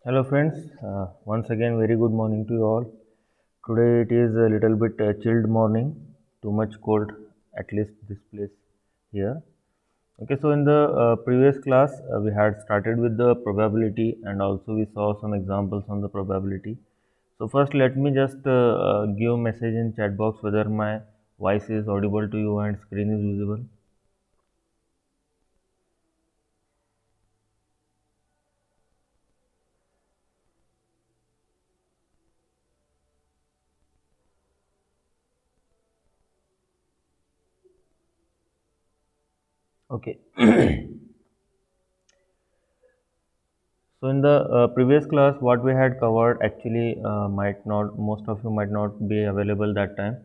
Hello friends, once again very good morning to you all. Today it is a little bit chilled morning, too much cold, at least this place here. Okay, so in the previous class we had started with the probability and also we saw some examples on the probability. So first let me just give message in chat box whether my voice is audible to you and screen is visible. Okay. So in the previous class, what we had covered actually might not, most of you might not be available that time.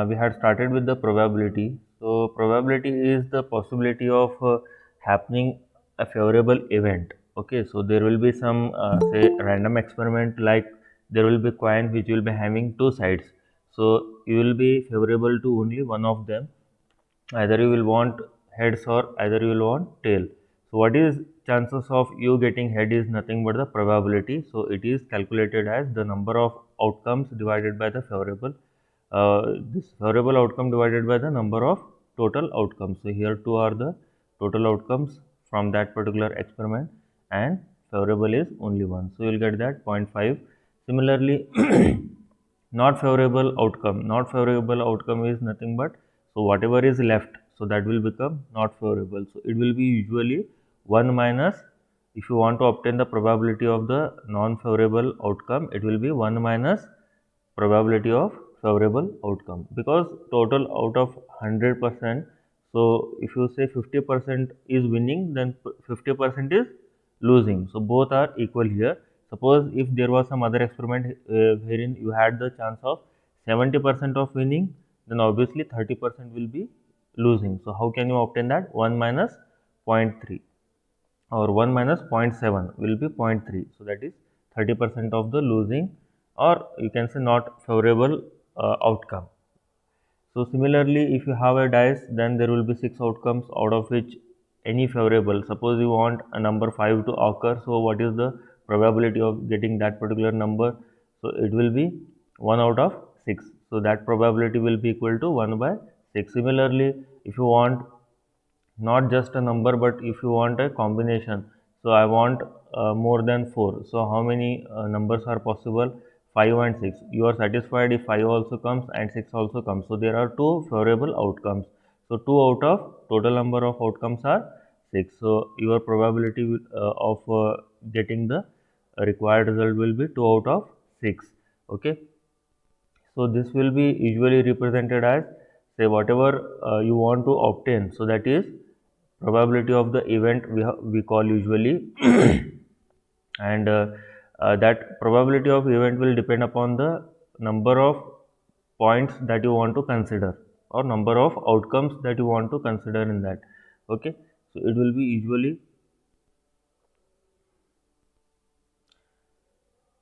We had started with the probability. So probability is the possibility of happening a favorable event. Okay, so there will be some say random experiment like there will be coin which will be having two sides. So you will be favorable to only one of them, either you will want heads or either you will want tail. So what is chances of you getting head is nothing but the probability. So it is calculated as the number of outcomes divided by the favorable, this favorable outcome divided by the number of total outcomes. So here two are the total outcomes from that particular experiment and favorable is only one, so you will get that zero point 0.5. Similarly, not favorable outcome is nothing but, so whatever is left, so that will become not favorable, so it will be usually 1 minus, if you want to obtain the probability of the non favorable outcome, it will be 1 minus probability of favorable outcome, because total out of 100%, so if you say 50% is winning, then 50% is losing, so both are equal here. Suppose if there was some other experiment wherein you had the chance of 70% of winning, then obviously 30% will be losing. So how can you obtain that? 1 minus 0.3 or 1 minus 0.7 will be 0.3, so that is 30% of the losing, or you can say not favorable outcome. So similarly, if you have a dice, then there will be 6 outcomes, out of which any favorable. Suppose you want a number 5 to occur, so what is the probability of getting that particular number? So it will be 1 out of 6. So that probability will be equal to 1 by 6. Similarly, if you want not just a number, but if you want a combination, so I want more than 4, so how many numbers are possible? 5 and 6. You are satisfied if 5 also comes and 6 also comes, so there are two favorable outcomes, so 2 out of total number of outcomes are 6, so your probability of getting the required result will be 2 out of 6. Okay, so this will be usually represented as, say, whatever you want to obtain, so that is probability of the event we call usually and that probability of event will depend upon the number of points that you want to consider or number of outcomes that you want to consider in that. Okay, so it will be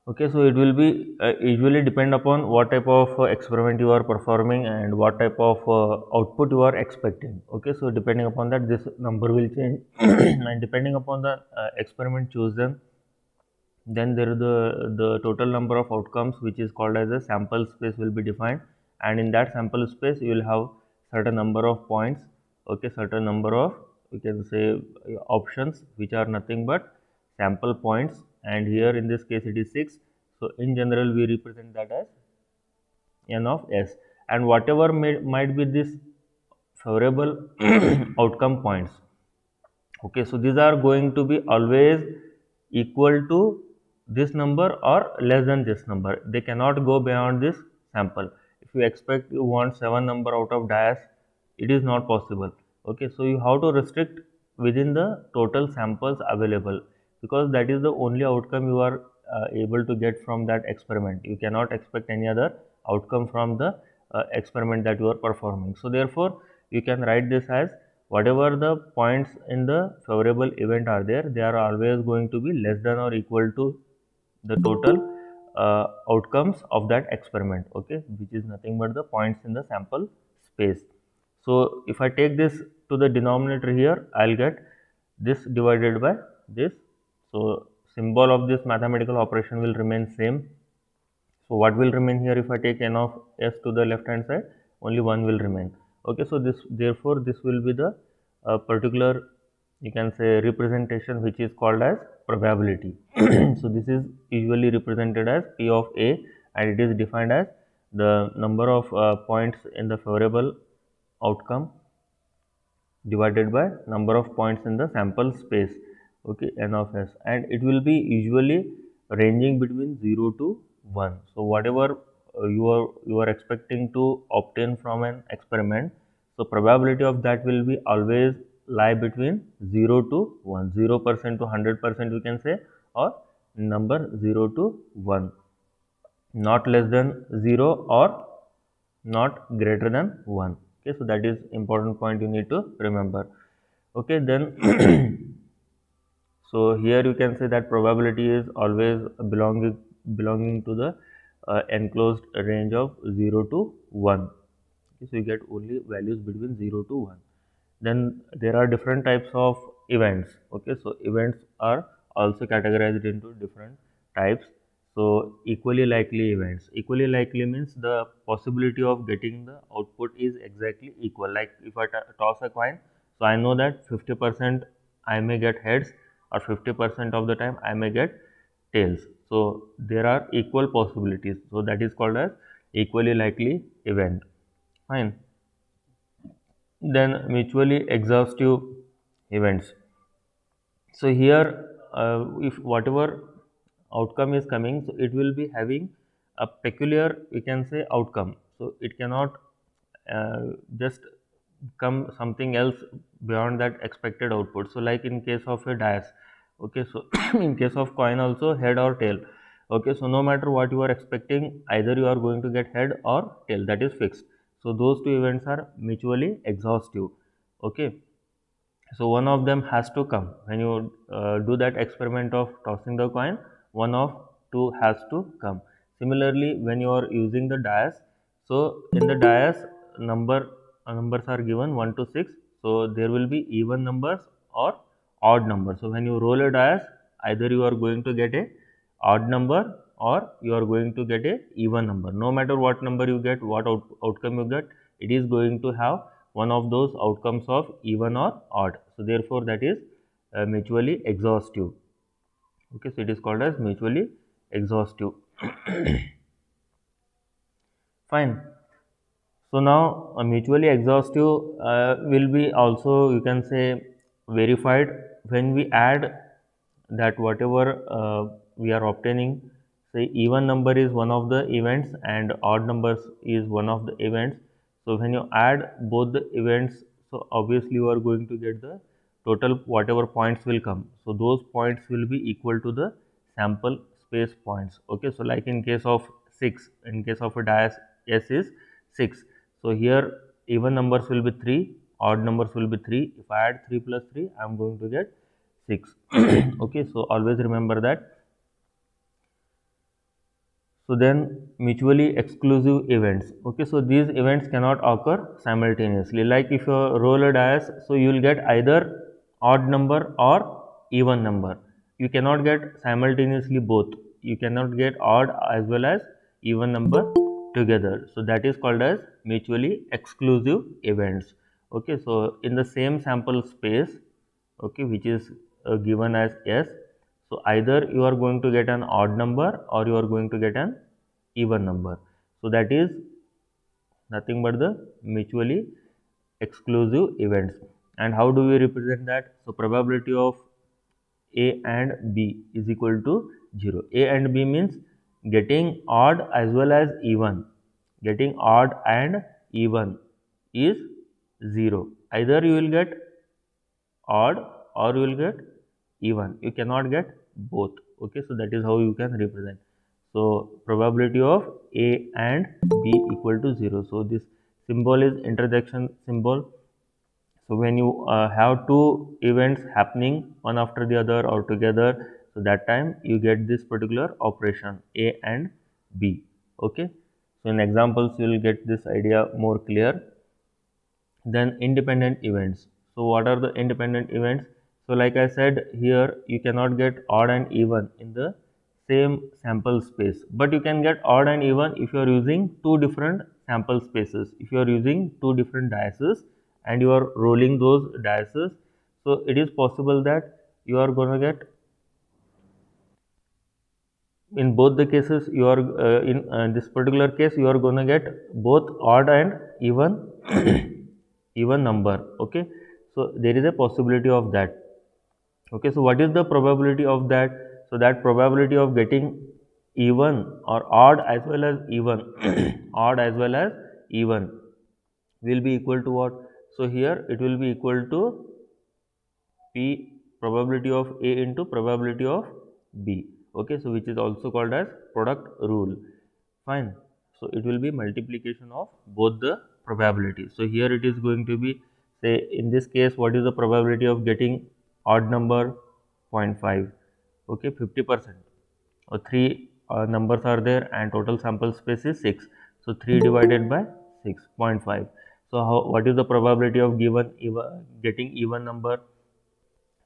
okay, so it will be usually depend upon what type of experiment you are performing and what type of output you are expecting. Okay, so depending upon that, this number will change, and depending upon the experiment chosen, then there is the total number of outcomes, which is called as a sample space, will be defined, and in that sample space, you will have certain number of points. Okay, certain number of, you can say, options, which are nothing but sample points, and here in this case it is 6. So in general we represent that as n of s, and whatever might be this favorable outcome points. Okay, so these are going to be always equal to this number or less than this number. They cannot go beyond this sample. If you expect you want 7 number out of dice, it is not possible. Okay, so you have to restrict within the total samples available, because that is the only outcome you are able to get from that experiment. You cannot expect any other outcome from the experiment that you are performing. So therefore you can write this as, whatever the points in the favorable event are there, they are always going to be less than or equal to the total outcomes of that experiment. Okay, which is nothing but the points in the sample space. So if I take this to the denominator here, I'll get this divided by this. So symbol of this mathematical operation will remain same. So what will remain here if I take n of s to the left hand side? Only 1 will remain. Okay, so this therefore this will be the particular, you can say, representation which is called as probability. So this is usually represented as P of A, and it is defined as the number of points in the favorable outcome divided by number of points in the sample space, okay, n of s, and it will be usually ranging between 0 to 1. So whatever you are expecting to obtain from an experiment, so probability of that will be always lie between 0 to 1, 0% to 100% we can say, or number 0 to 1, not less than 0 or not greater than 1. Okay, so that is important point you need to remember. Okay, then so here you can say that probability is always belonging to the enclosed range of 0 to 1. Okay, so you get only values between 0 to 1. Then there are different types of events. Okay, so events are also categorized into different types. So equally likely events, equally likely means the possibility of getting the output is exactly equal. Like if I toss a coin, so I know that 50% I may get heads, or 50% of the time I may get tails. So there are equal possibilities, so that is called as equally likely event. Fine. Then mutually exhaustive events. So here if whatever outcome is coming, so it will be having a peculiar, we can say, outcome. So it cannot just come something else beyond that expected output. So like in case of a dice, okay, so in case of coin also, head or tail. Okay, so no matter what you are expecting, either you are going to get head or tail, that is fixed. So those two events are mutually exhaustive. Okay, so one of them has to come when you do that experiment of tossing the coin. One of two has to come. Similarly, when you are using the dice, so in the dice numbers are given 1 to 6. So there will be even numbers or odd numbers. So when you roll a dice, either you are going to get a odd number or you are going to get a even number. No matter what number you get, what outcome you get, it is going to have one of those outcomes of even or odd. So therefore that is mutually exhaustive. Okay, so it is called as mutually exhaustive. Fine. So now mutually exhaustive will be also, you can say, verified when we add that whatever we are obtaining, say even number is one of the events and odd numbers is one of the events. So when you add both the events, so obviously you are going to get the total whatever points will come. So those points will be equal to the sample space points. Okay, so like in case of 6, in case of a dice, s is 6. So here even numbers will be 3, odd numbers will be 3. If I add 3 plus 3, I am going to get 6. Okay, so always remember that. So then mutually exclusive events. Okay, so these events cannot occur simultaneously. Like if you roll a dice, so you will get either odd number or even number. You cannot get simultaneously both. You cannot get odd as well as even number together. So that is called as mutually exclusive events. Okay, so in the same sample space, okay, which is given as S, so either you are going to get an odd number or you are going to get an even number. So that is nothing but the mutually exclusive events. And how do we represent that? So probability of A and B is equal to 0. A and B means getting odd as well as even. Getting odd and even is 0. Either you will get odd or you will get even. You cannot get both. Okay, so that is how you can represent. So probability of A and B equal to 0. So this symbol is intersection symbol. So when you have two events happening one after the other or together, so that time you get this particular operation A and B. Okay, so in examples you will get this idea more clear. Then independent events. So what are the independent events? So like I said, here you cannot get odd and even in the same sample space, but you can get odd and even if you are using two different sample spaces. If you are using two different dices and you are rolling those dices, so it is possible that you are going to get, in both the cases you are in this particular case you are going to get both odd and even even number. Okay, so there is a possibility of that. Okay, so what is the probability of that? So that probability of getting even or odd as well as even odd as well as even will be equal to what? So here it will be equal to P, probability of A into probability of B. Okay, so which is also called as product rule. Fine. So it will be multiplication of both the probabilities. So here it is going to be, say in this case, what is the probability of getting odd number? 0.5. Okay, 50%. Or three numbers are there and total sample space is 6. So 3 divided by 6.5. So what is the probability of getting even number?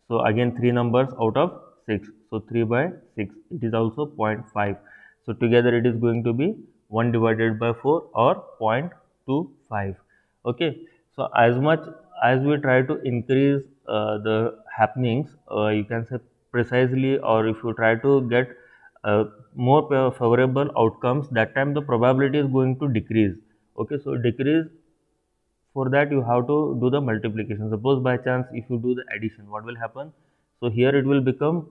So again 3 numbers out of 6. So 3 by 6, it is also 0.5. So together it is going to be 1 divided by 4 or 0.25. Okay. So as much as we try to increase the happenings, you can say precisely, or if you try to get more favorable outcomes, that time the probability is going to decrease. Okay. So decrease, for that you have to do the multiplication. Suppose by chance if you do the addition, what will happen? So here it will become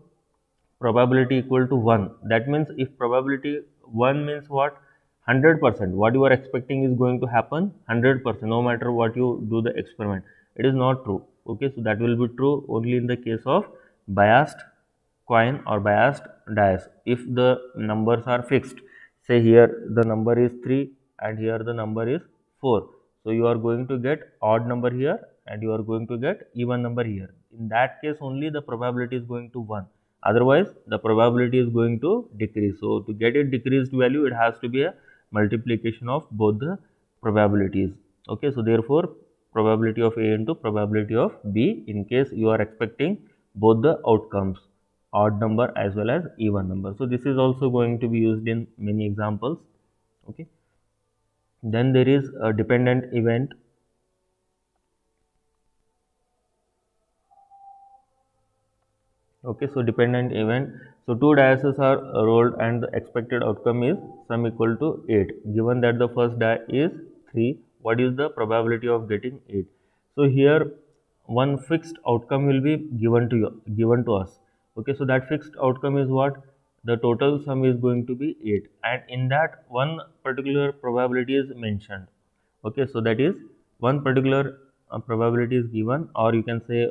probability equal to 1. That means if probability 1 means what? 100%. What you are expecting is going to happen 100%, no matter what you do the experiment. It is not true. Okay, so that will be true only in the case of biased coin or biased dice. If the numbers are fixed, say here the number is 3 and here the number is 4, so you are going to get odd number here and you are going to get even number here. In that case only the probability is going to 1, otherwise the probability is going to decrease. So to get it decreased value, it has to be a multiplication of both the probabilities. Okay, so therefore probability of A into probability of B in case you are expecting both the outcomes, odd number as well as even number. So this is also going to be used in many examples. Okay, then there is a dependent event. Okay, so dependent event. So two dices are rolled and the expected outcome is sum equal to 8. Given that the first die is 3, what is the probability of getting 8? So here one fixed outcome will be given to us. Okay, so that fixed outcome is what? The total sum is going to be 8, and in that one particular probability is mentioned. Okay, so that is one particular probability is given, or you can say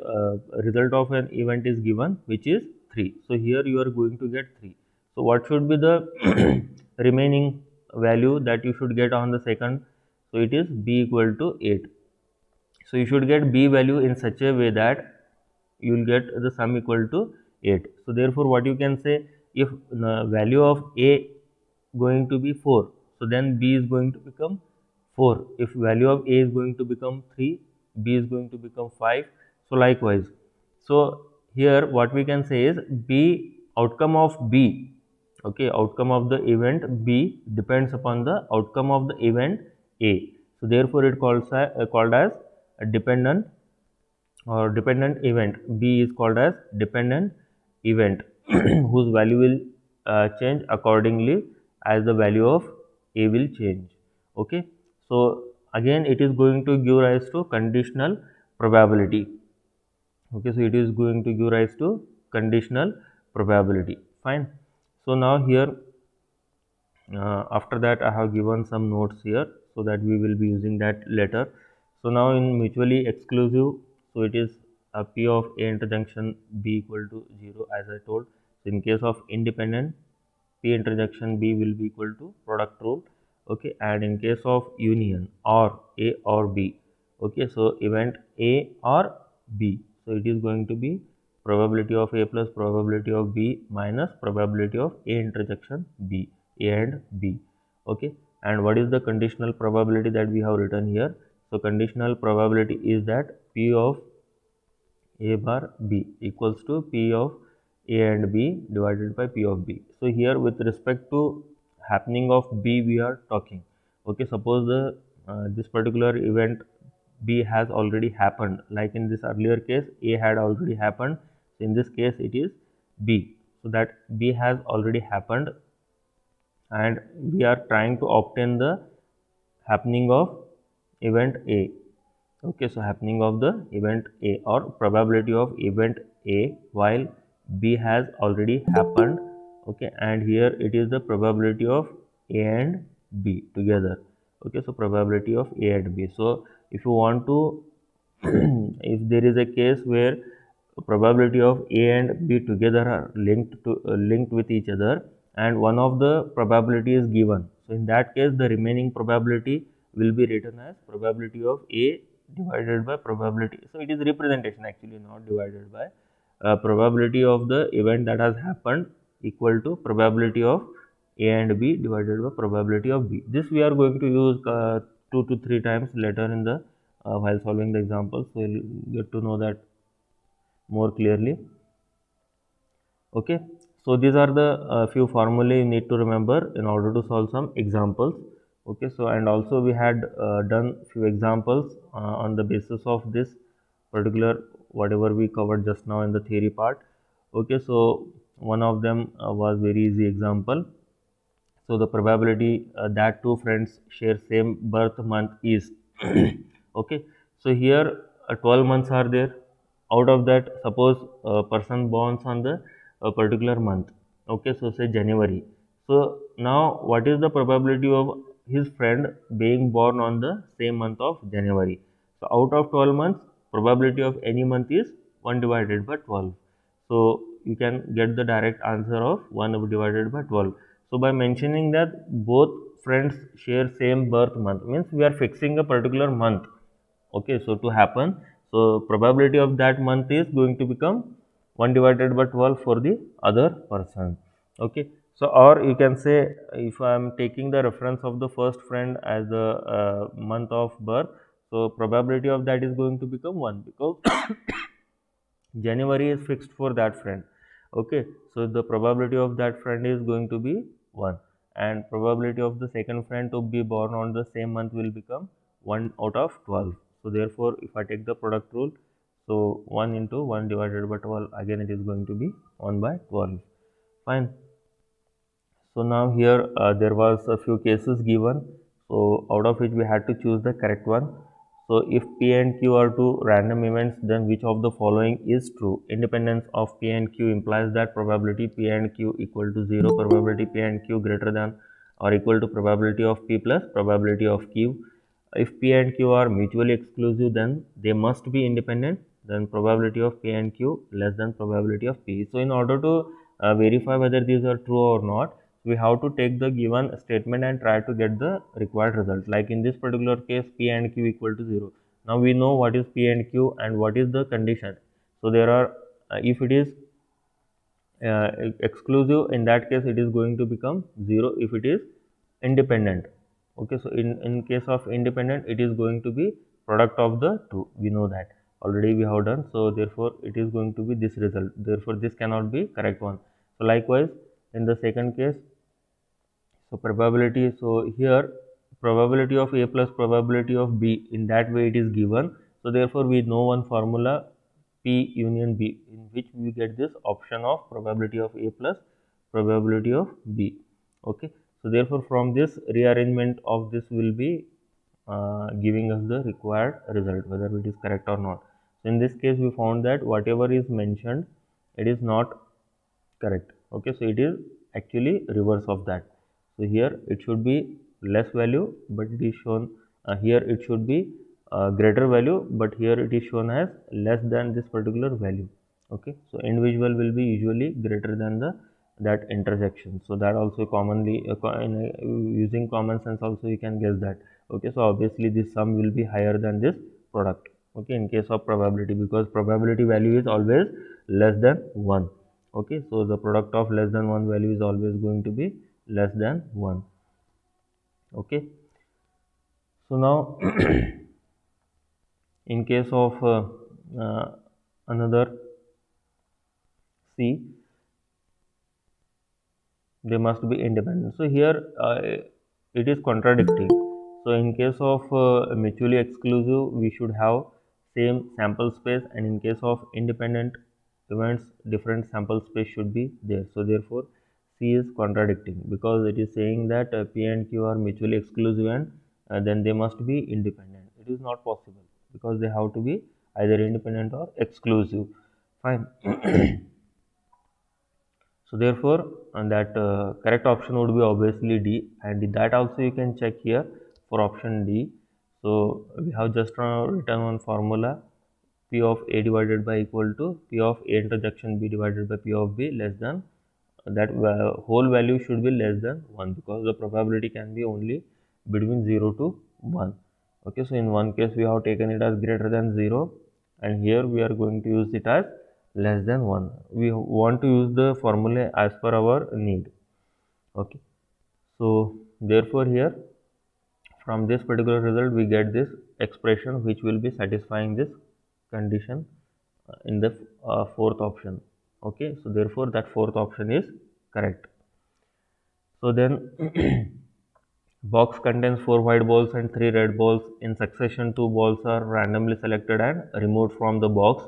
result of an event is given, which is 3. So here you are going to get 3. So what should be the remaining value that you should get on the second? So it is b equal to 8. So you should get b value in such a way that you will get the sum equal to 8. So therefore what you can say, if the value of a going to be 4, so then b is going to become 4. If value of a is going to become 3, b is going to become 5. So likewise, so here what we can say is b, outcome of b, okay, outcome of the event b depends upon the outcome of the event a. So therefore it called as a dependent or dependent event. B is called as dependent event whose value will change accordingly as the value of A will change. Okay, so again it is going to give rise to conditional probability. Okay, so it is going to give rise to conditional probability. Fine. So now here after that I have given some notes here so that we will be using that later. So now in mutually exclusive, so it is a P of A interjunction B equal to 0 as I told. So in case of independent, P interjection B will be equal to product rule. Okay, and in case of union or A or B, okay, so event A or B, so it is going to be probability of A plus probability of B minus probability of A interjection B, A and B. Okay, and what is the conditional probability that we have written here? So conditional probability is that P of A bar B equals to P of A and B divided by P of B. So here with respect to happening of B we are talking. Okay, suppose the this particular event B has already happened. Like in this earlier case, A had already happened. So in this case, it is B. So that B has already happened, and we are trying to obtain the happening of event A. Okay, so happening of the event A or probability of event A while B has already happened. Okay, and here it is the probability of A and B together. Okay, so probability of A and B. So if you want to if there is a case where probability of A and B together are linked with each other, and one of the probability is given, so in that case the remaining probability will be written as probability of A divided by probability. So it is representation actually, not divided by probability of the event that has happened equal to probability of A and B divided by probability of B. This we are going to use 2 to 3 times later in the while solving the examples, so you'll get to know that more clearly. Okay, so these are the few formulae you need to remember in order to solve some examples. Okay, so and also we had done few examples on the basis of this particular whatever we covered just now in the theory part. Okay, so one of them was very easy example. So the probability that two friends share same birth month is okay. So here 12 months are there. Out of that, suppose a person born on the particular month. Okay, so say January. So now what is the probability of his friend being born on the same month of January? So out of 12 months, probability of any month is 1 divided by 12. So you can get the direct answer of 1 divided by 12. So by mentioning that both friends share same birth month means we are fixing a particular month. Okay, so to happen, so probability of that month is going to become 1 divided by 12 for the other person. Okay, so or you can say if I am taking the reference of the first friend as the month of birth, so probability of that is going to become 1 because January is fixed for that friend. Okay, so the probability of that friend is going to be 1, and probability of the second friend to be born on the same month will become 1 out of 12. So therefore, if I take the product rule, so 1 into 1 divided by 12, again it is going to be 1 by 12. Fine. So now here there was a few cases given, so out of which we had to choose the correct one. So if P and Q are two random events, then which of the following is true? Independence of P and Q implies that probability P and Q equal to 0, probability P and Q greater than or equal to probability of P plus probability of Q. If P and Q are mutually exclusive, then they must be independent, then probability of P and Q less than probability of P. So in order to verify whether these are true or not, we have to take the given statement and try to get the required result. Like in this particular case, P and Q equal to 0. Now we know what is P and Q and what is the condition. So there are, if it is exclusive, in that case it is going to become 0 if it is independent. Okay, so in case of independent, it is going to be product of the two. We know that already we have done. So therefore it is going to be this result. Therefore this cannot be correct one. So likewise in the second case, so probability, so here probability of A plus probability of B, in that way it is given. So therefore we know one formula P union B, in which we get this option of probability of A plus probability of B. Okay, so therefore from this rearrangement of this will be giving us the required result, whether it is correct or not. So in this case we found that whatever is mentioned, it is not correct. Okay, so it is actually reverse of that. So here it should be less value, but it is shown here it should be greater value, but here it is shown as less than this particular value. Okay, so individual will be usually greater than the that intersection. So that also commonly using common sense also you can guess that. Okay, so obviously this sum will be higher than this product. Okay, in case of probability, because probability value is always less than 1. Okay, so the product of less than 1 value is always going to be less than 1. Okay, so now in case of another C, they must be independent. So here it is contradicting. So in case of mutually exclusive, we should have same sample space, and in case of independent events, different sample space should be there. So therefore, C is contradicting because it is saying that P and Q are mutually exclusive, and then they must be independent. It is not possible because they have to be either independent or exclusive. Fine. So therefore, that correct option would be obviously D, and that also you can check here for option D. So we have just written one formula: P of A divided by equal to P of A intersection B divided by P of B less than that whole value should be less than 1, because the probability can be only between 0 to 1. Okay, so in one case we have taken it as greater than 0, and here we are going to use it as less than 1. We want to use the formula as per our need. Okay, so therefore here from this particular result we get this expression which will be satisfying this condition in the fourth option. Okay, so therefore that fourth option is correct. So then box contains 4 white balls and 3 red balls. In succession, 2 balls are randomly selected and removed from the box.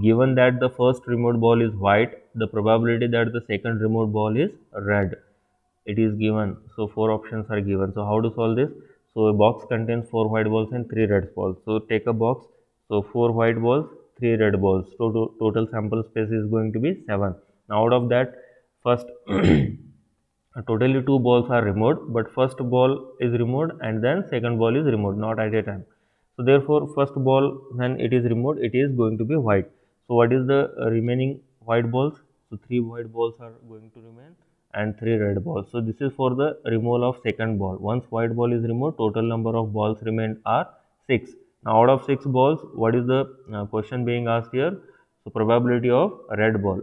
Given that the first removed ball is white, the probability that the second removed ball is red. It is given. So 4 options are given. So how to solve this? So a box contains 4 white balls and 3 red balls. So take a box. So 4 white balls, 3 red balls. So total sample space is going to be 7. Now out of that, first totally 2 balls are removed, but first ball is removed and then second ball is removed, not at a time. So therefore first ball, when it is removed, it is going to be white. So what is the remaining white balls? So 3 white balls are going to remain and 3 red balls. So this is for the removal of second ball. Once white ball is removed, total number of balls remained are 6. Now out of 6 balls, what is the question being asked here? So probability of red ball.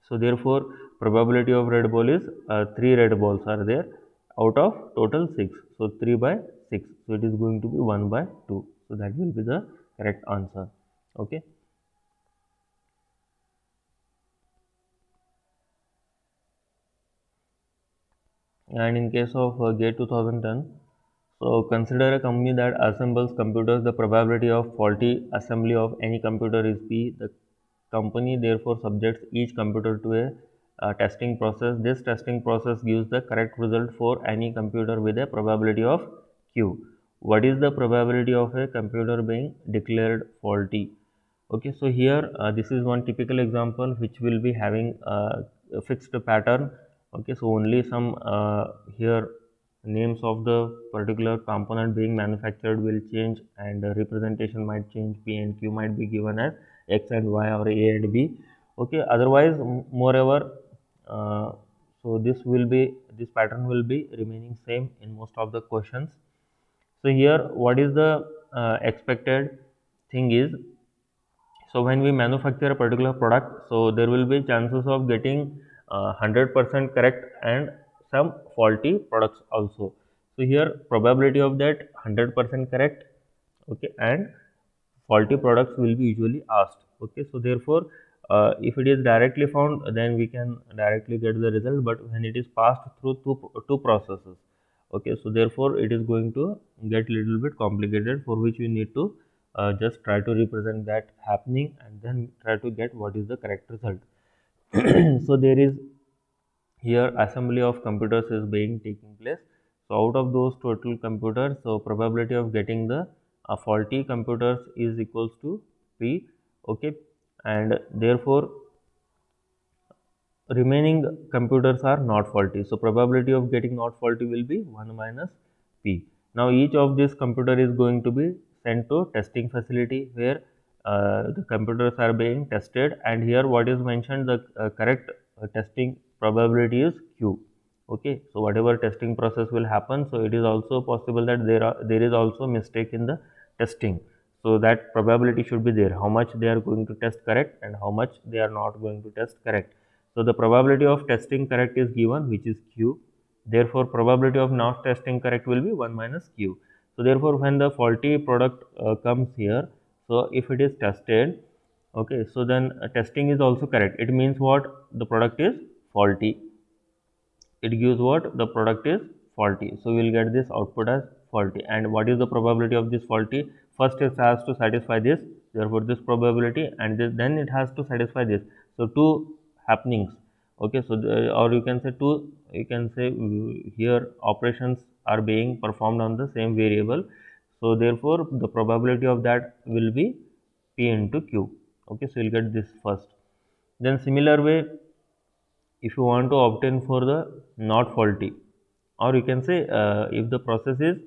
So therefore, probability of red ball is 3 red balls are there out of total 6. So 3 by 6. So it is going to be 1 by 2. So that will be the correct answer. Okay. And in case of GATE 2010, so consider a company that assembles computers. The probability of faulty assembly of any computer is P. The company therefore subjects each computer to a testing process. This testing process gives the correct result for any computer with a probability of Q. What is the probability of a computer being declared faulty? Okay, so here this is one typical example which will be having a fixed pattern. Okay, so only some here names of the particular component being manufactured will change, and representation might change. P and Q might be given as X and Y or A and B. Okay, otherwise moreover, so this pattern will be remaining same in most of the questions. So here what is the expected thing is, so when we manufacture a particular product, so there will be chances of getting 100% correct and some faulty products also. So here probability of that 100% correct, okay, and faulty products will be usually asked. Okay, so therefore if it is directly found, then we can directly get the result, but when it is passed through two processes, okay, so therefore it is going to get little bit complicated, for which we need to just try to represent that happening and then try to get what is the correct result. So there is here assembly of computers is being taking place. So out of those total computers, so probability of getting the faulty computers is equals to P. Okay, and therefore remaining computers are not faulty. So probability of getting not faulty will be 1 minus P. Now each of these computer is going to be sent to testing facility where the computers are being tested, and here what is mentioned, the correct testing probability is Q. Okay, so whatever testing process will happen, so it is also possible that there is also mistake in the testing. So that probability should be there, how much they are going to test correct and how much they are not going to test correct. So the probability of testing correct is given, which is Q. Therefore probability of not testing correct will be 1 minus Q. So therefore when the faulty product comes here, So if it is tested, okay, so then testing is also correct. It means what? The product is faulty. It gives what? The product is faulty. So we will get this output as faulty. And what is the probability of this faulty? First it has to satisfy this, therefore this probability, and this, then it has to satisfy this. So two happenings. Okay, so or you can say two, you can say here operations are being performed on the same variable. So therefore the probability of that will be P into Q. Okay, so you'll get this first. Then similar way, if you want to obtain for the not faulty, or you can say if the process is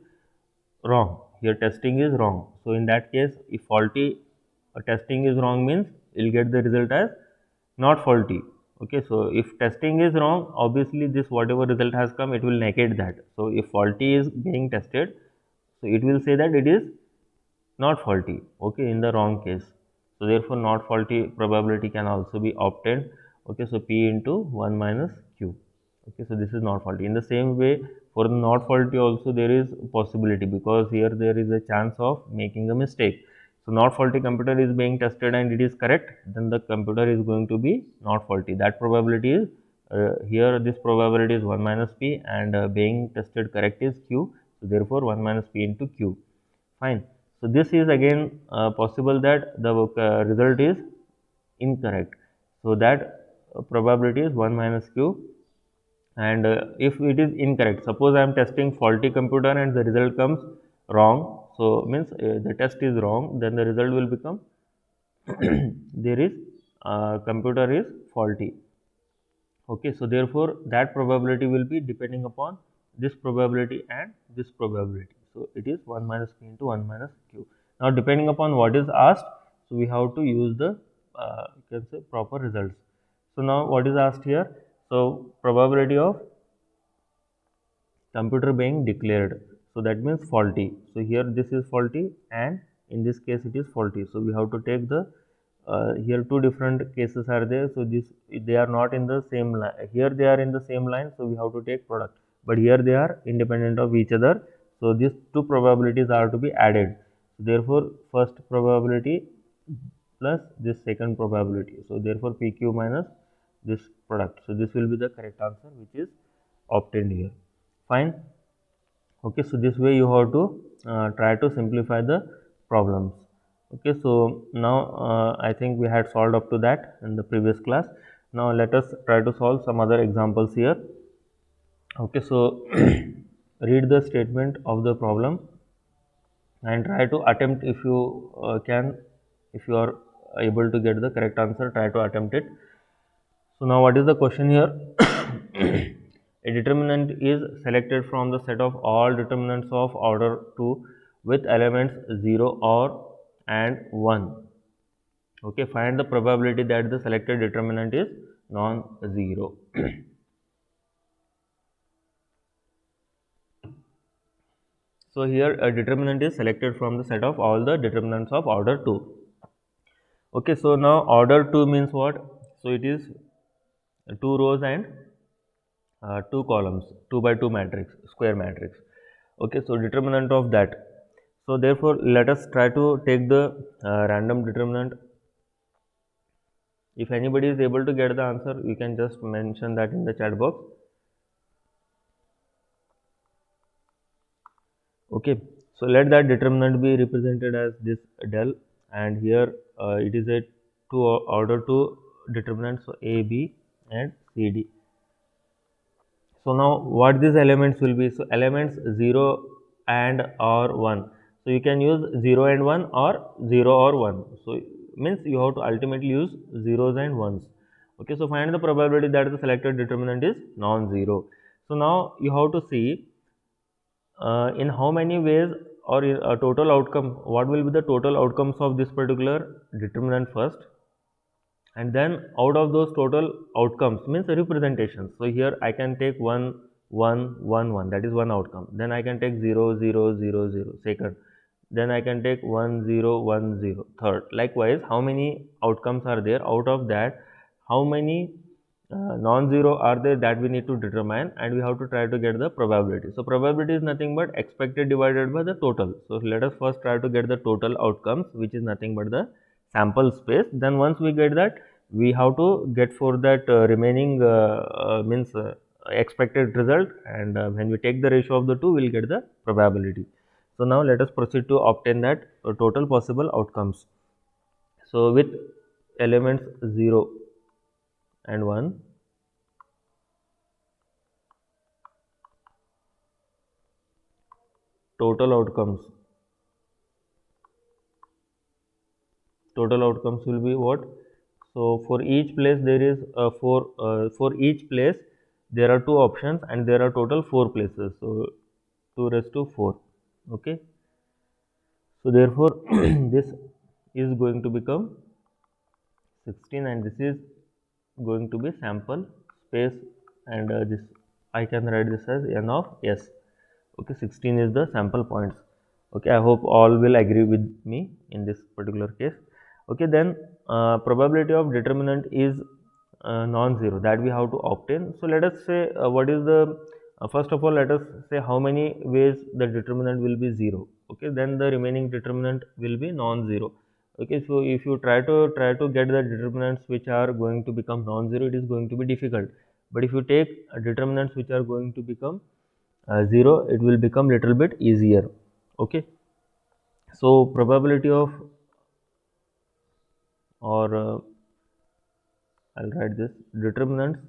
wrong, here testing is wrong, so in that case if faulty testing is wrong means you'll get the result as not faulty. Okay, so if testing is wrong, obviously this whatever result has come, it will negate that. So if faulty is being tested, so it will say that it is not faulty, okay, in the wrong case. So therefore not faulty probability can also be obtained. Okay, so P into 1 minus Q. Okay, so this is not faulty. In the same way, for not faulty also there is possibility, because here there is a chance of making a mistake. So not faulty computer is being tested and it is correct, then the computer is going to be not faulty. That probability is here, this probability is 1 minus P, and being tested correct is Q. So therefore 1 minus P into Q. Fine. So this is again possible that the result is incorrect. So that probability is 1 minus Q. And if it is incorrect, suppose I am testing faulty computer and the result comes wrong. So means the test is wrong, then the result will become there is computer is faulty. Okay, so therefore that probability will be depending upon this probability and this probability. So it is 1 minus P into 1 minus Q. Now depending upon what is asked, so we have to use the you can say proper results. So now what is asked here? So probability of computer being declared. So that means faulty. So here this is faulty and in this case it is faulty. So we have to take the here two different cases are there. So this they are not in the same line. Here they are in the same line. So we have to take product. But here they are independent of each other. So these two probabilities are to be added. So therefore first probability plus this second probability. So therefore PQ minus this product. So this will be the correct answer which is obtained here. Fine. Okay, so this way you have to try to simplify the problems. Okay, so now I think we had solved up to that in the previous class. Now let us try to solve some other examples here. Okay, so read the statement of the problem and try to attempt, if you can, if you are able to get the correct answer, try to attempt it. So now what is the question here? A determinant is selected from the set of all determinants of order 2 with elements 0 or and 1. Okay, find the probability that the selected determinant is non-zero. So here a determinant is selected from the set of all the determinants of order 2. Okay, so now order 2 means what? So it is 2 rows and 2 columns, 2 by 2 matrix, square matrix. Okay, so determinant of that. So therefore let us try to take the random determinant. If anybody is able to get the answer, you can just mention that in the chat box. Okay, so let that determinant be represented as this del, and here it is a order 2 determinant, so A, B and C, D. So now what these elements will be? So elements 0 and or 1. So you can use 0 and 1 or 0 or 1. So means you have to ultimately use zeros and ones. Okay, so find the probability that the selected determinant is non-zero. So now you have to see in how many ways, or in a total outcome, what will be the total outcomes of this particular determinant first, and then out of those total outcomes means representations. So here I can take 1 1 1 1, that is one outcome. Then I can take 0 0 0 0 second. Then I can take 1 0 1 0 third. Likewise, how many outcomes are there? Out of that, how many non-zero are there that we need to determine, and we have to try to get the probability. So probability is nothing but expected divided by the total. So let us first try to get the total outcomes, which is nothing but the sample space. Then once we get that, we have to get for that remaining means expected result, and when we take the ratio of the two, we will get the probability. So now let us proceed to obtain that total possible outcomes. So with elements 0 and 1, total outcomes will be what? So for each place there is for each place there are two options, and there are total 4 places, so 2 raised to 4. Okay, so therefore this is going to become 16, and this is going to be sample space, and this I can write this as n of s. Okay, 16 is the sample points. Okay, I hope all will agree with me in this particular case. Okay, then probability of determinant is non-zero, that we have to obtain. So let us say what is the first of all, let us say how many ways the determinant will be 0. Okay, then the remaining determinant will be non-zero. Okay, so if you try to get the determinants which are going to become non-zero, it is going to be difficult. But if you take determinants which are going to become 0, it will become little bit easier. Okay, so probability of, or I'll write this, determinants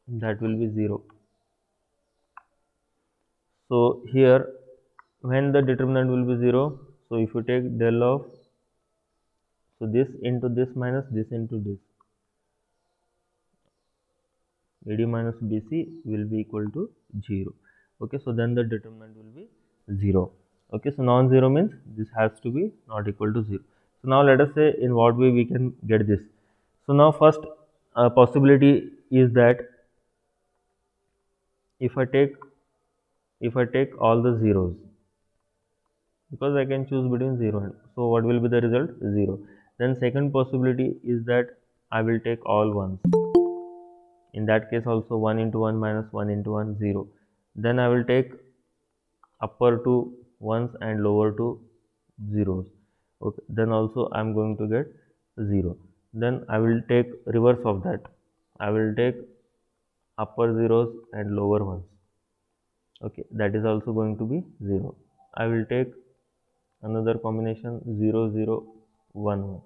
that will be 0. So here when the determinant will be 0, so if you take del of, so this into this minus this into this, AD minus BC will be equal to 0. Okay, so then the determinant will be 0. Okay, so non-zero means this has to be not equal to 0. So now let us say in what way we can get this. So now first possibility is that if I take all the zeros, because I can choose between 0 and, so what will be the result? 0. Then second possibility is that I will take all ones. In that case also 1 into 1 minus 1 into 1, 0. Then I will take upper to ones and lower to zeros. Okay, then also I am going to get 0. Then I will take reverse of that. I will take upper zeros and lower ones. Okay, that is also going to be 0. I will take another combination 0 0 1 1.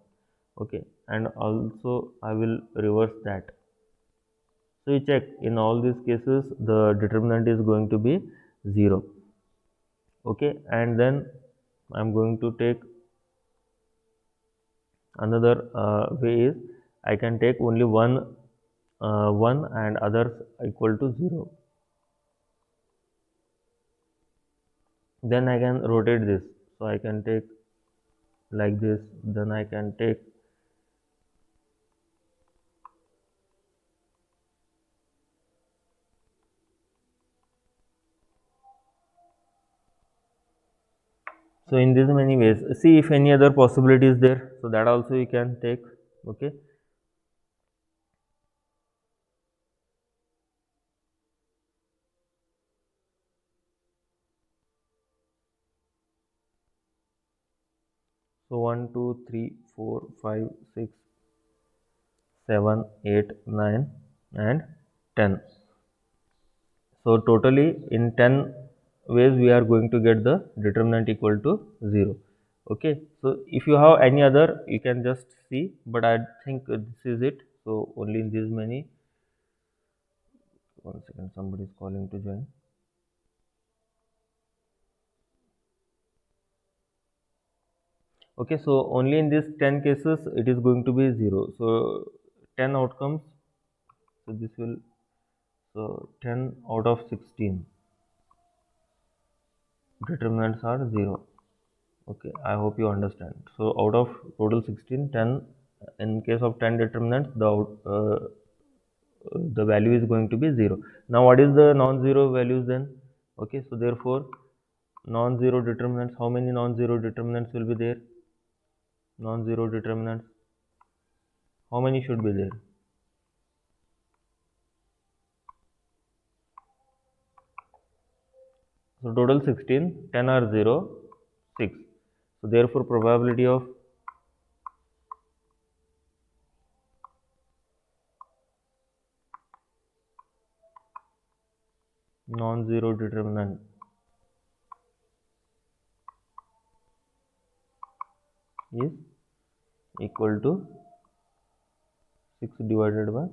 Okay, and also I will reverse that. So you check, in all these cases the determinant is going to be 0. Okay, and then I'm going to take another way is I can take only one and others equal to 0. Then I can rotate this, so I can take like this, then I can take so in this many ways. See if any other possibility is there, so that also you can take. Okay, so 1 2 3 4 5 6 7 8 9 and 10. So totally in 10 ways we are going to get the determinant equal to 0. Okay, so if you have any other you can just see, but I think this is it. So only in this many. One second, somebody is calling to join. Okay, so only in these 10 cases it is going to be 0. So 10 outcomes, so this will, so 10 out of 16 determinants are 0. Okay, I hope you understand. So out of total 16, 10, in case of 10 determinants, the value is going to be 0. Now what is the non-zero values then? Okay, so therefore non-zero determinants, how many non-zero determinants will be there? Non-zero determinants, how many should be there? So total 16, 10 are 0, 6. So therefore probability of non-zero determinant is equal to 6 divided by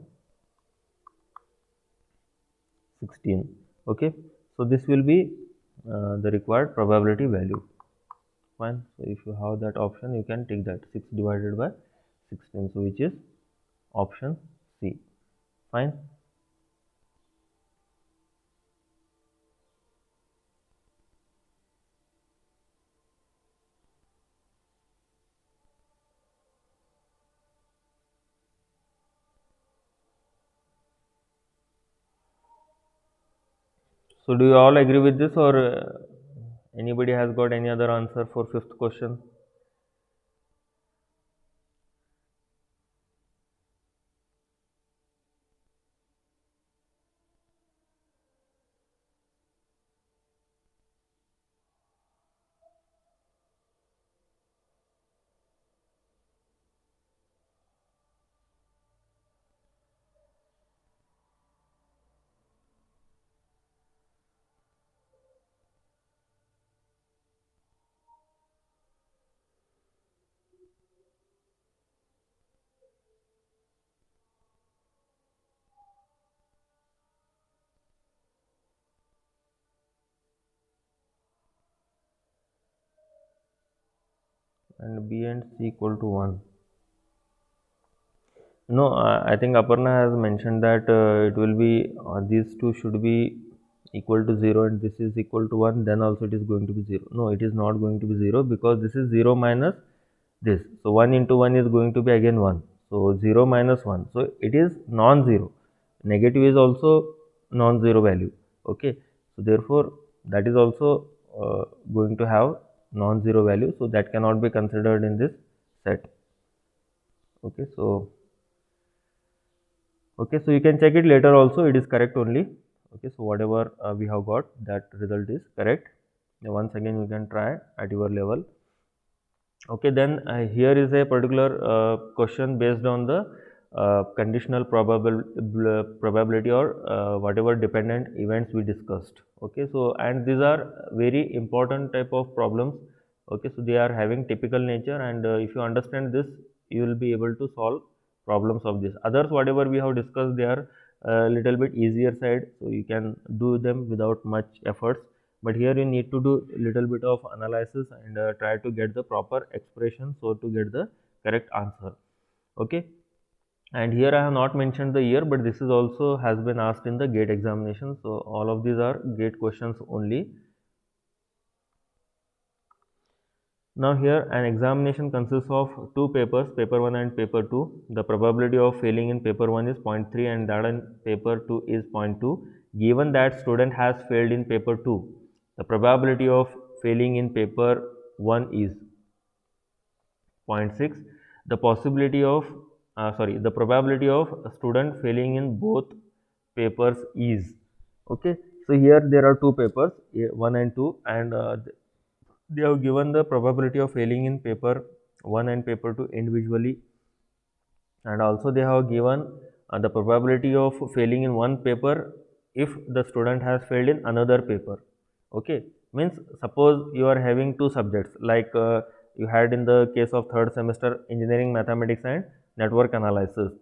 16. Okay, so this will be the required probability value. Fine. So if you have that option, you can take that 6 divided by 16, so which is option C. Fine. So do you all agree with this, or anybody has got any other answer for fifth question? And B and C equal to 1. No, I think Aparna has mentioned that it will be these two should be equal to 0 and this is equal to 1, then also it is going to be 0. No, it is not going to be 0 because this is 0 minus this. So 1 into 1 is going to be again 1. So 0 minus 1. So it is non-zero. Negative is also non-zero value. Okay. So therefore that is also going to have non-zero value. So that cannot be considered in this set. Okay. So you can check it later also, it is correct only. Okay, so whatever we have got, that result is correct. Now once again you can try at your level. Okay, then here is a particular question based on the conditional probability or whatever dependent events we discussed. Okay, so and these are very important type of problems. Okay, so they are having typical nature, and if you understand this, you will be able to solve problems of this. Others whatever we have discussed, they are a little bit easier side, so you can do them without much efforts, but here you need to do little bit of analysis and try to get the proper expression so to get the correct answer. Okay, and here I have not mentioned the year, but this is also has been asked in the GATE examination, so all of these are GATE questions only. Now here an examination consists of two papers, paper 1 and paper 2. The probability of failing in paper 1 is 0.3 and that in paper 2 is 0.2. Given that student has failed in paper 2, the probability of failing in paper 1 is 0.6. The possibility of the probability of a student failing in both papers is, okay. So here there are two papers, 1 and 2, and they have given the probability of failing in paper 1 and paper 2 individually, and also they have given the probability of failing in one paper if the student has failed in another paper. Okay, means suppose you are having two subjects like you had in the case of third semester engineering mathematics and network analysis.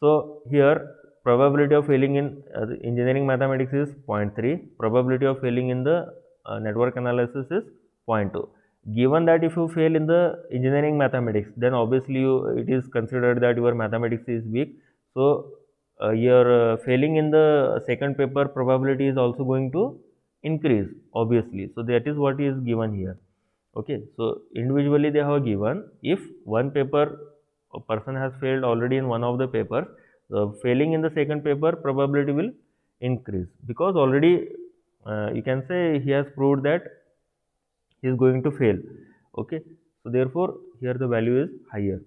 So here probability of failing in engineering mathematics is 0.3, probability of failing in the network analysis is 0.2. Given that if you fail in the engineering mathematics, then obviously it is considered that your mathematics is weak. So your failing in the second paper probability is also going to increase, obviously. So that is what is given here. Okay, so individually they have given if one paper a person has failed already in one of the papers, failing in the second paper probability will increase because already you can say he has proved that he is going to fail. Okay, so therefore here the value is higher.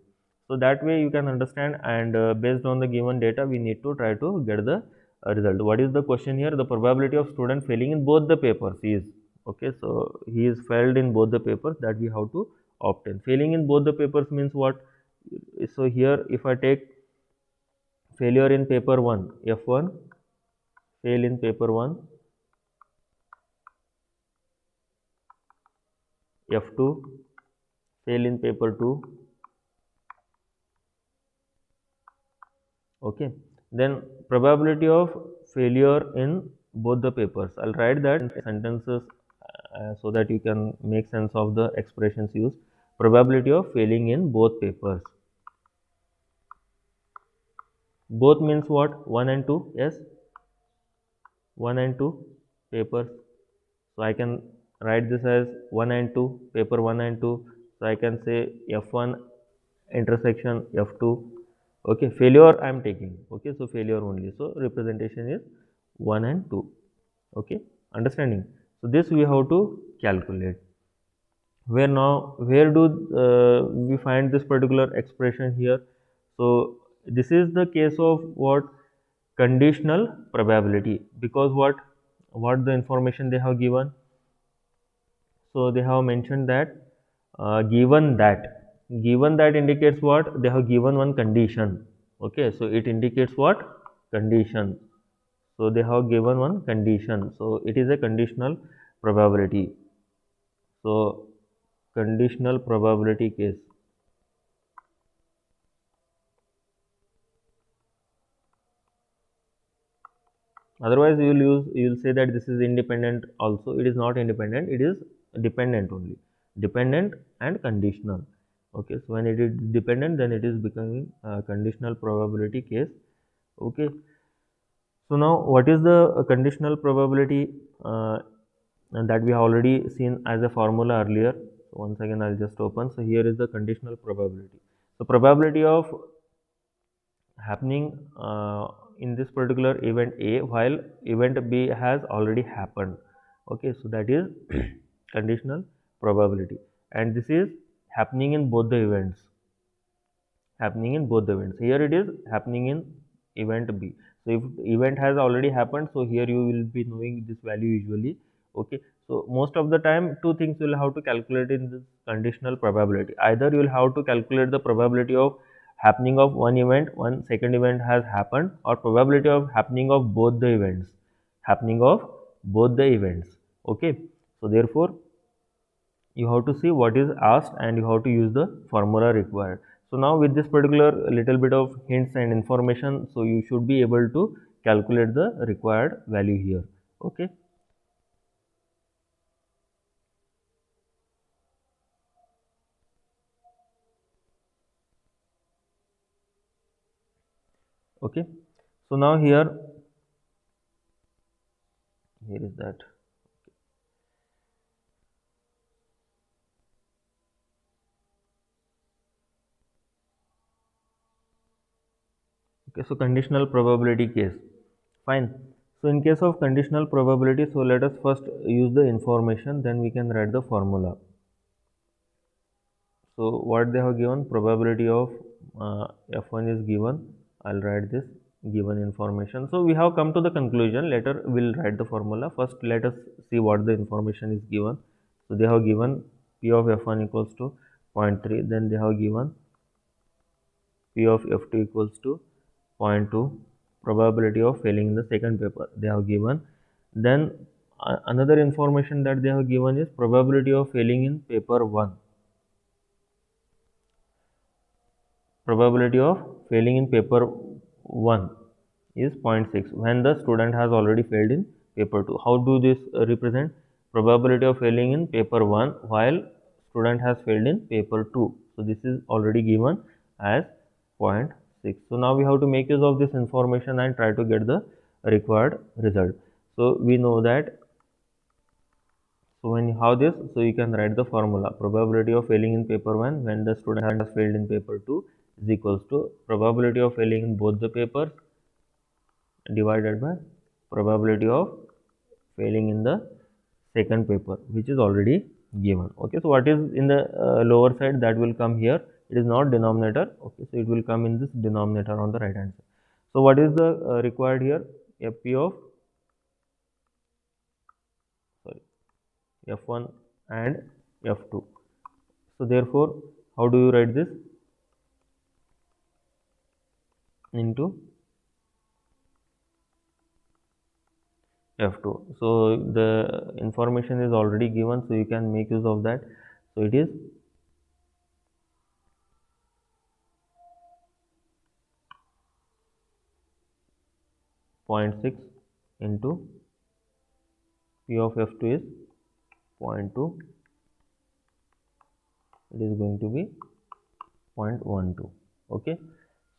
So that way you can understand, and based on the given data we need to try to get the result. What is the question here? The probability of student failing in both the papers is, okay, so he is failed in both the papers, that we have to obtain. Failing in both the papers means what? So here if I take failure in paper 1, F1, fail in paper 1, F2, fail in paper 2. Okay, then probability of failure in both the papers, I'll write that in sentences so that you can make sense of the expressions used. Probability of failing in both papers. Both means what? 1 and 2. Yes, 1 and 2 papers. So I can write this as 1 and 2, paper 1 and 2. So I can say F1 intersection F2. Okay, failure I am taking. Okay, so failure only. So representation is 1 and 2. Okay, understanding? So this we have to calculate. Where do we find this particular expression here? So this is the case of what? Conditional probability, because what the information they have given. So they have mentioned that given that indicates what? They have given one condition. Okay, so it indicates what? Condition. So they have given one condition. So it is a conditional probability. So conditional probability case. Otherwise you will say that this is independent also. It is not independent, it is dependent only. Dependent and conditional. Okay, so when it is dependent, then it is becoming a conditional probability case. Okay, so now what is the conditional probability and that we have already seen as a formula earlier. So once again I'll just open. So here is the conditional probability. So probability of happening in this particular event A while event B has already happened. Okay, so that is conditional probability, and this is happening in both the events. Happening in both the events. Here it is happening in event B. So if event has already happened, so here you will be knowing this value usually. Okay, so most of the time two things you will have to calculate in this conditional probability. Either you will have to calculate the probability of happening of one event, one second event has happened, or probability of happening of both the events. Happening of both the events. Okay, so therefore you have to see what is asked and you have to use the formula required. So now with this particular little bit of hints and information, so you should be able to calculate the required value here. Okay. Okay. So now here is that. Okay, so conditional probability case. Fine. So in case of conditional probability, so let us first use the information, then we can write the formula. So what they have given, probability of F1 is given. I'll write this given information. So we have come to the conclusion. Later we'll write the formula. First let us see what the information is given. So they have given P of F1 equals to 0.3. Then they have given P of F2 equals to 0.2. Probability of failing in the second paper they have given. Then another information that they have given is probability of failing in paper 1. Probability of failing in paper 1 is 0.6 when the student has already failed in paper 2. How do this represent? Probability of failing in paper 1 while student has failed in paper 2. So this is already given as 0.6. So now we have to make use of this information and try to get the required result. So we know that, so when you have this, so you can write the formula. Probability of failing in paper 1 when the student has failed in paper 2 is equals to probability of failing in both the papers divided by probability of failing in the second paper, which is already given. Okay, so what is in the lower side, that will come here. It is not denominator. Okay, so it will come in this denominator on the right hand side. So what is the required here? Fp of, sorry, f1 and f2. So therefore, how do you write this? Into f2. So the information is already given, so you can make use of that. So it is 0.6 into p of f2 is 0.2, it is going to be 0.12. Okay,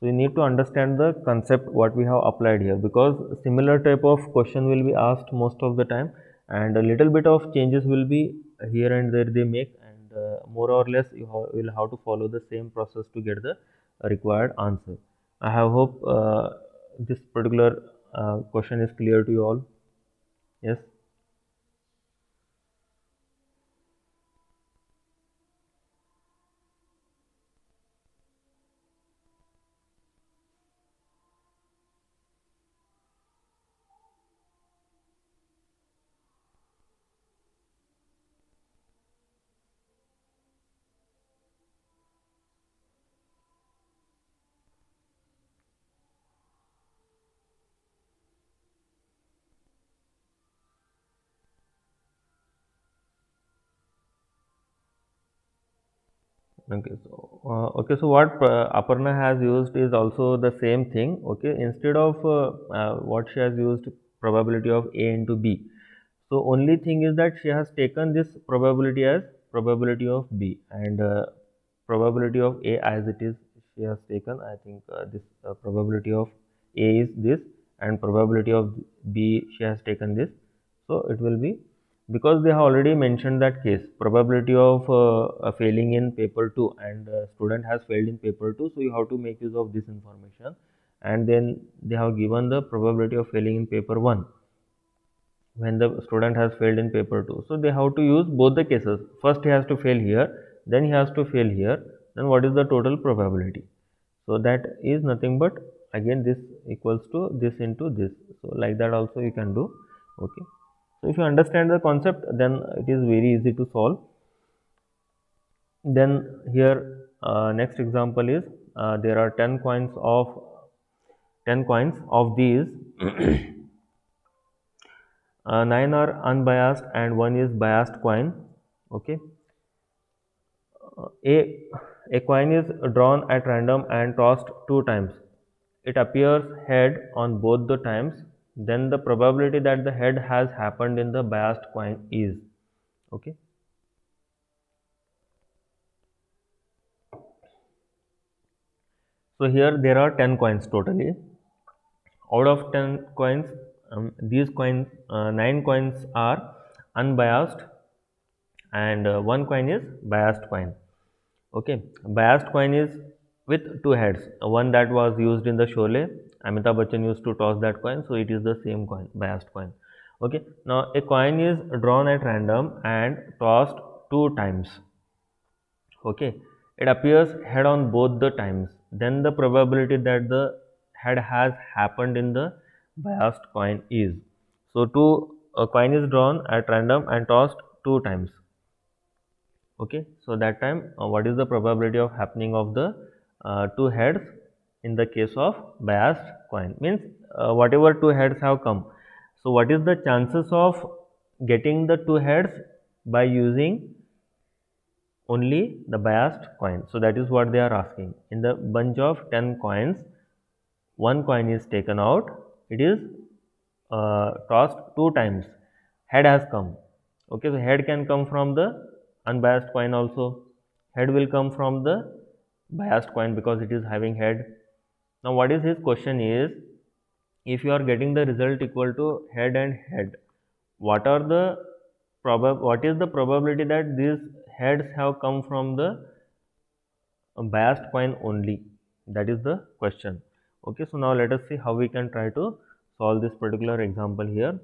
so you need to understand the concept what we have applied here, because similar type of question will be asked most of the time, and a little bit of changes will be here and there they make, and more or less you will have to follow the same process to get the required answer. I have hope this particular question is clear to you all. Yes. Okay, so what Aparna has used is also the same thing. Okay, instead of what she has used, probability of A into B. So only thing is that she has taken this probability as probability of B, and probability of A as it is she has taken. I think this probability of A is this, and probability of B she has taken this. So it will be, because they have already mentioned that case, probability of failing in paper 2, and student has failed in paper 2, so you have to make use of this information. And then they have given the probability of failing in paper 1 when the student has failed in paper 2. So they have to use both the cases. First he has to fail here, then he has to fail here, then what is the total probability? So that is nothing but, again, this equals to this into this. So like that also you can do. Okay, so if you understand the concept, then it is very easy to solve. Then here next example is there are 10 coins of these. 9 are unbiased and 1 is biased coin. Okay, a coin is drawn at random and tossed 2 times. It appears head on both the times. Then the probability that the head has happened in the biased coin is. Okay, so here there are 10 coins totally. Out of 10 coins, these coins, 9 coins are unbiased, and 1 coin is biased coin. Okay, biased coin is with 2 heads. One that was used in the Sholay, Amitabh Bachchan used to toss that coin, so it is the same coin, biased coin. Okay, now a coin is drawn at random and tossed 2 times. Okay, it appears head on both the times. Then the probability that the head has happened in the biased coin is. So a coin is drawn at random and tossed 2 times. Okay, so that time what is the probability of happening of the 2 heads in the case of biased coin? Means whatever 2 heads have come. So what is the chances of getting the 2 heads by using only the biased coin? So that is what they are asking. In the bunch of 10 coins, 1 coin is taken out, it is tossed 2 times, head has come. Okay, so head can come from the unbiased coin also, head will come from the biased coin because it is having head. Now what is his question is, if you are getting the result equal to head and head, what are the what is the probability that these heads have come from the biased coin only? That is the question. Okay, so now let us see how we can try to solve this particular example here.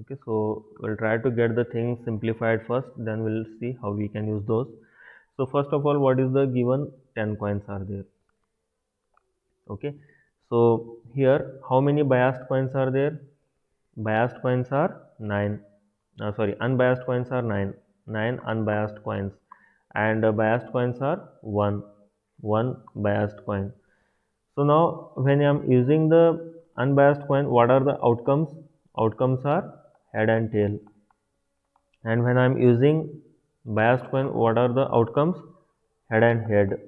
Okay, so we'll try to get the things simplified first, then we'll see how we can use those. So first of all, what is the given? 10 coins are there. Okay, so here how many biased coins are there? Biased coins are 9. Sorry, unbiased coins are 9 unbiased coins, and biased coins are 1 biased coin. So now when I am using the unbiased coin, what are the outcomes? Outcomes are head and tail. And when I am using biased coin, what are the outcomes? Head and head.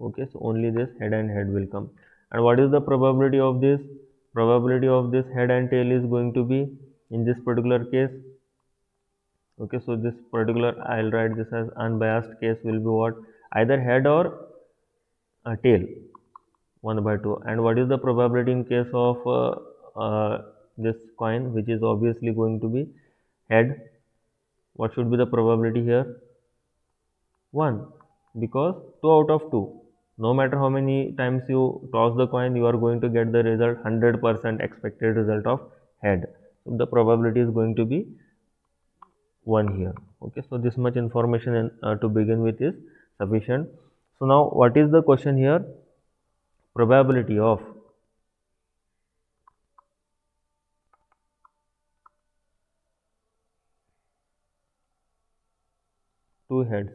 Okay, so only this head and head will come. And what is the probability of this? Probability of this head and tail is going to be, in this particular case, okay, so this particular, I'll write this as unbiased case will be what? Either head or tail, 1 by 2. And what is the probability in case of this coin, which is obviously going to be head? What should be the probability here? 1, because 2 out of 2. No matter how many times you toss the coin, you are going to get the result 100% expected result of head. So the probability is going to be 1 here. Okay, so this much information to begin with is sufficient. So now what is the question here? Probability of two heads.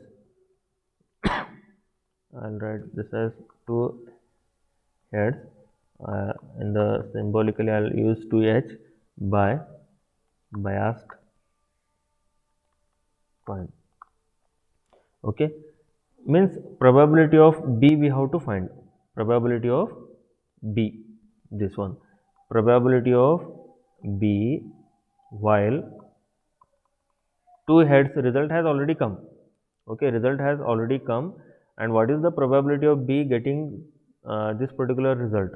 I'll write this as two heads. In the symbolically, I'll use 2h by biased coin. Okay, means probability of B we have to find. Probability of B, this one. Probability of B while two heads, result has already come. Okay, result has already come. And what is the probability of B getting this particular result?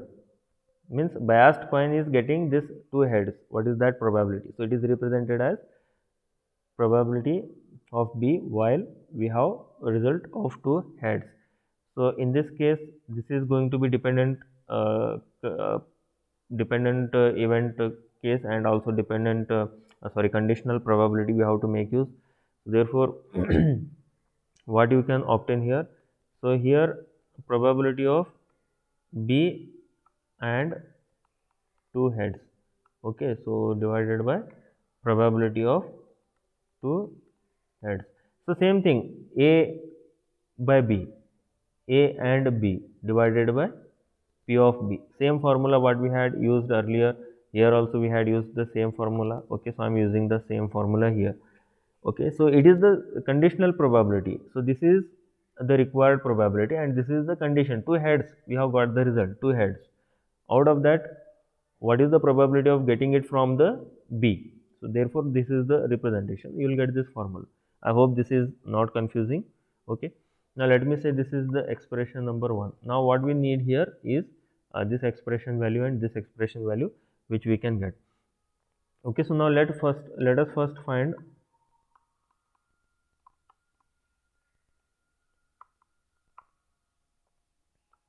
Means biased coin is getting this two heads. What is that probability? So it is represented as probability of B while we have a result of two heads. So in this case, this is going to be dependent event case, and also dependent sorry, conditional probability we have to make use. Therefore what you can obtain here? So here probability of B and two heads. Okay, so divided by probability of two heads. So same thing, A by B, A and B divided by P of B. Same formula what we had used earlier. Here also we had used the same formula. Okay, so I am using the same formula here. Okay, so it is the conditional probability. So this is the required probability, and this is the condition. Two heads, we have got the result, two heads. Out of that, what is the probability of getting it from the B? So therefore this is the representation. You will get this formula. I hope this is not confusing. Okay, now let me say this is the expression number 1. Now what we need here is this expression value and this expression value, which we can get. Okay, so now let us first find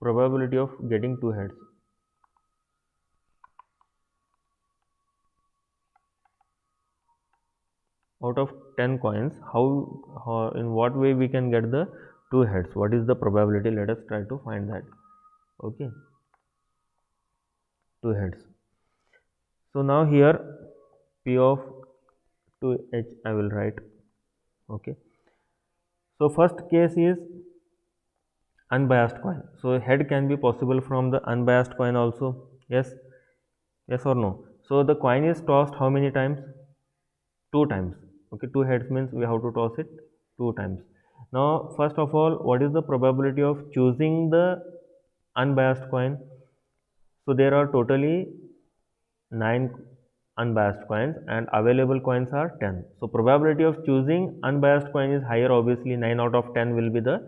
probability of getting two heads. Out of 10 coins, how in what way we can get the two heads? What is the probability? Let us try to find that. Okay, two heads. So now here P of 2h I will write. Okay, so first case is unbiased coin. So head can be possible from the unbiased coin also. Yes, yes or no? So the coin is tossed how many times? Two times. Okay, two heads means we have to toss it two times. Now first of all, what is the probability of choosing the unbiased coin? So there are totally 9 unbiased coins and available coins are 10. So probability of choosing unbiased coin is higher, obviously 9 out of 10 will be the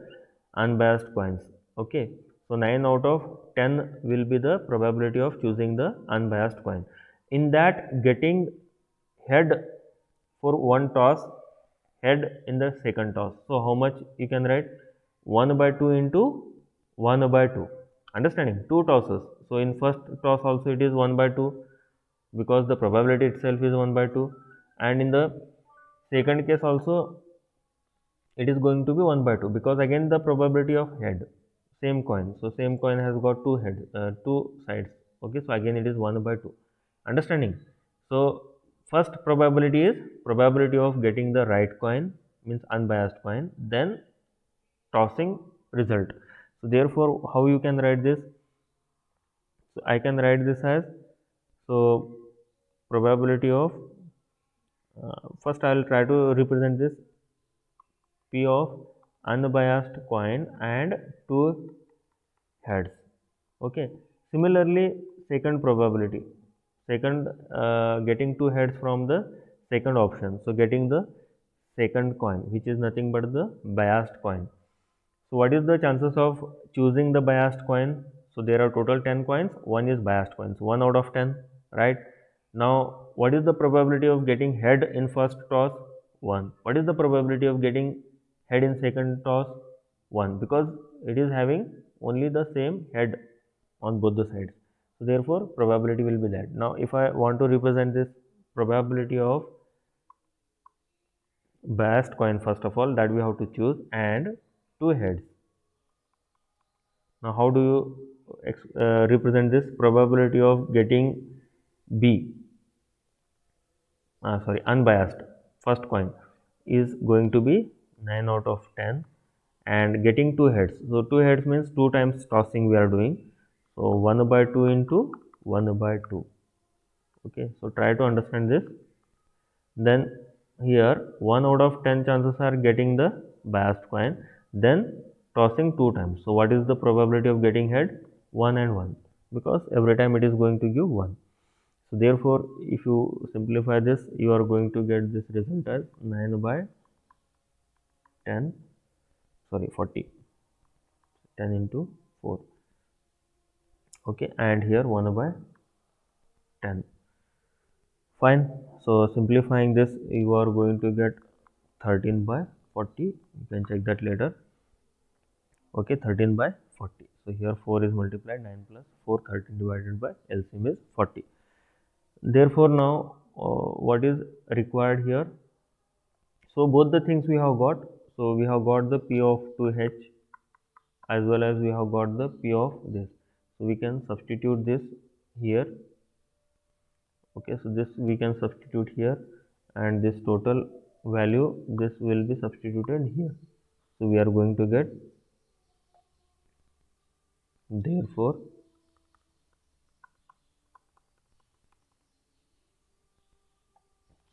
unbiased coins. Okay, so 9 out of 10 will be the probability of choosing the unbiased coin. In that, getting head for one toss, head in the second toss. So how much you can write? 1 by 2 into 1 by 2. Understanding? Two tosses. So in first toss also it is 1 by 2. because the probability itself is 1 by 2, and in the second case also it is going to be 1 by 2, because again the probability of head, same coin, so same coin has got two sides. Okay, so again it is 1 by 2. Understanding? So first probability is probability of getting the right coin, means unbiased coin, then tossing result. So therefore how you can write this? So I can write this as, so probability of, first I will try to represent this P of unbiased coin and two heads. Okay, similarly second probability, second, getting two heads from the second option, so getting the second coin, which is nothing but the biased coin. So what is the chances of choosing the biased coin? So there are total 10 coins, one is biased coin, so 1 out of 10, right? Now what is the probability of getting head in first toss? 1. What is the probability of getting head in second toss? 1, because it is having only the same head on both the sides. So therefore probability will be that. Now if I want to represent this probability of biased coin, first of all that we have to choose, and two heads. Now how do you represent this probability of getting B, sorry, unbiased first coin, is going to be 9 out of 10, and getting two heads, so two heads means 2 times tossing we are doing, so 1 by 2 into 1 by 2. Okay, so try to understand this. Then here 1 out of 10 chances are getting the biased coin, then tossing 2 times. So what is the probability of getting head? 1 and 1, because every time it is going to give 1. So therefore if you simplify this, you are going to get this result as 9 by 10, sorry 40, 10 into 4. Okay, and here 1 by 10. Fine. So simplifying this, you are going to get 13 by 40. You can check that later. Okay, 13 by 40. So here 4 is multiplied, 9 plus 4, 13 divided by LCM is 40. Therefore now what is required here? So both the things we have got. So we have got the P of 2H as well as we have got the P of this. So we can substitute this here. Okay, so this we can substitute here, and this total value, this will be substituted here. So we are going to get, therefore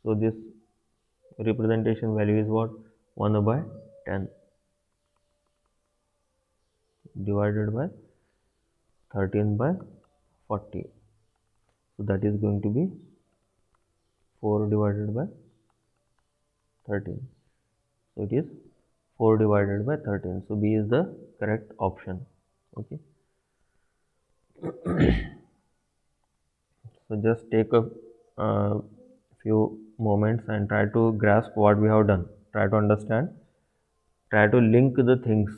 so this representation value is what? 1 by 10 divided by 13 by 40. So that is going to be 4 divided by 13. So it is 4 divided by 13. So B is the correct option. Okay. So just take a few moments and try to grasp what we have done. Try to understand. Try to link the things.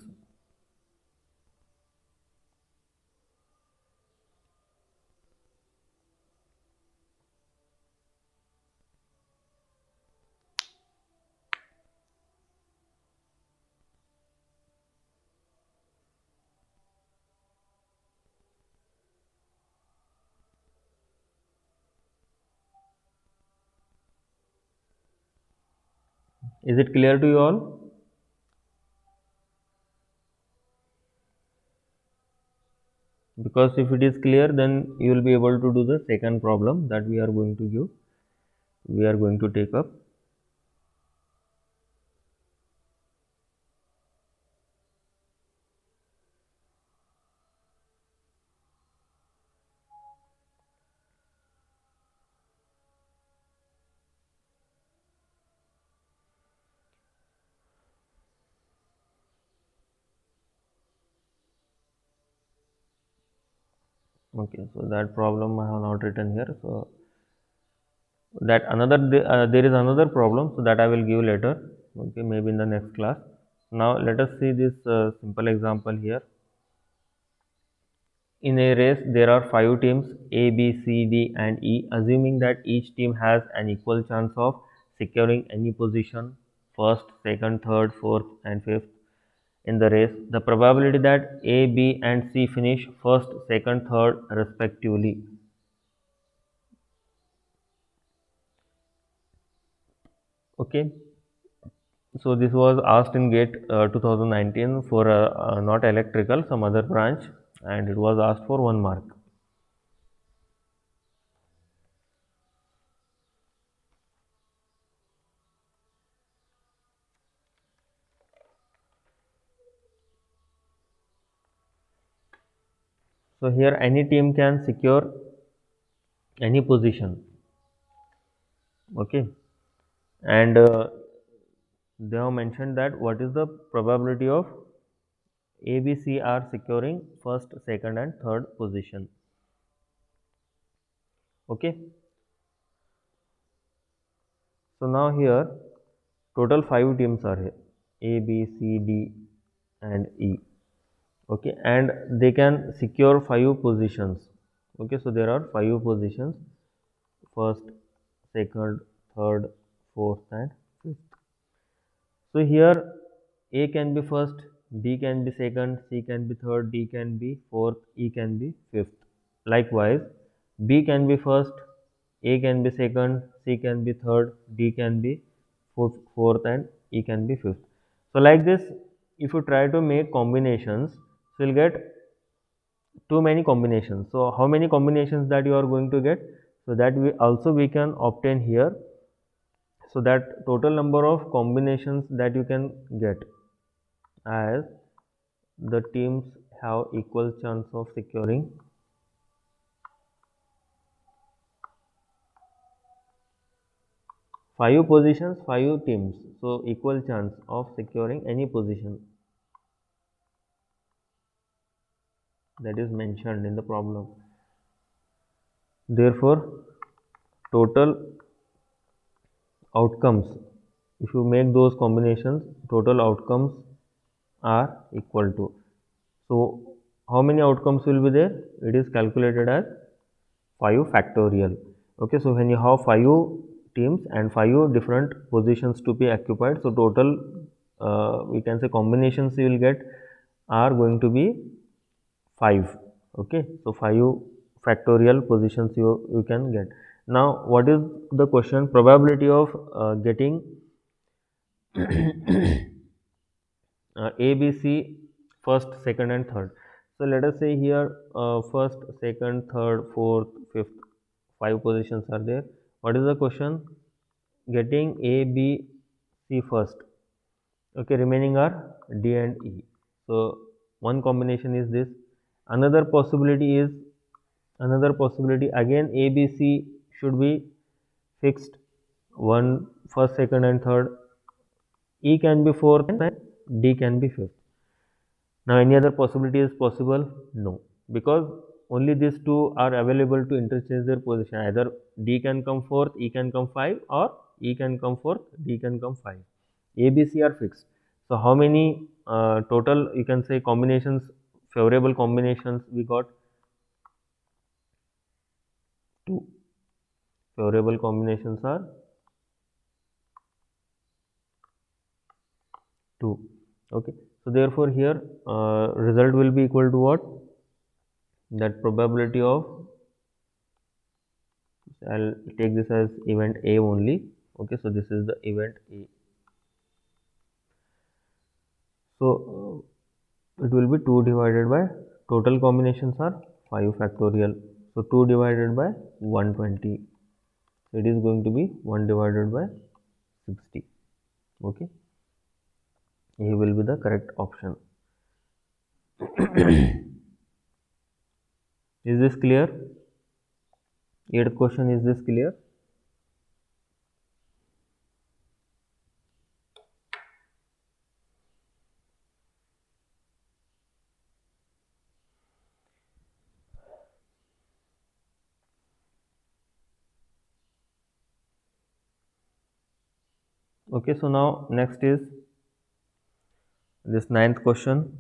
Is it clear to you all? Because if it is clear, then you will be able to do the second problem that we are going to give. We are going to take up. Okay, so that problem I have not written here. So that there is another problem, so that I will give later. Okay, maybe in the next class. Now let us see this simple example here. In a race, there are 5 teams A, B, C, D, and E. Assuming that each team has an equal chance of securing any position first, second, third, fourth, and fifth in the race, the probability that A, B, and C finish first, second, third, respectively. Okay, so this was asked in GATE 2019 for not electrical, some other branch, and it was asked for 1 mark. So here any team can secure any position. Okay, and they have mentioned that what is the probability of A, B, C are securing first, second, and third position. Okay, so now here total 5 teams are here: A, B, C, D, and E. Okay, and they can secure 5 positions. Okay, so there are 5 positions: first, second, third, fourth, and fifth. So here A can be first, B can be second, C can be third, D can be fourth, E can be fifth. Likewise, B can be first, A can be second, C can be third, D can be fourth, and E can be fifth. So like this, if you try to make combinations, so you'll get too many combinations. So how many combinations that you are going to get? So that we can obtain here. So that total number of combinations that you can get as the teams have equal chance of securing 5 positions, 5 teams. So equal chance of securing any position that is mentioned in the problem. Therefore, total outcomes, if you make those combinations, total outcomes are equal to. So how many outcomes will be there? It is calculated as 5 factorial. Okay, so when you have 5 teams and 5 different positions to be occupied, so total we can say combinations you will get are going to be 5. Okay, so 5 factorial positions you can get. Now what is the question? Probability of getting A, B, C first, second, and third. So let us say here first, second, third, fourth, fifth, 5 positions are there. What is the question? Getting A, B, C first. Okay, remaining are D and E. So one combination is this. Another possibility again A, B, C should be fixed. One first, second, and third. E can be fourth and D can be fifth. Now, any other possibility is possible? No, because only these two are available to interchange their position. Either D can come fourth, E can come 5, or E can come fourth, D can come 5. A, B, C are fixed. So, how many total you can say combinations, favorable combinations we got? 2. Favorable combinations are 2. Okay. So, therefore, here result will be equal to what? That probability of, I'll take this as event A only. Okay, so this is the event A. So it will be 2 divided by total combinations are 5 factorial. So 2 divided by 120. So it is going to be 1 divided by 60. Okay, A will be the correct option. Is this clear? 8th question, is this clear? Okay, so now next is this 9th question.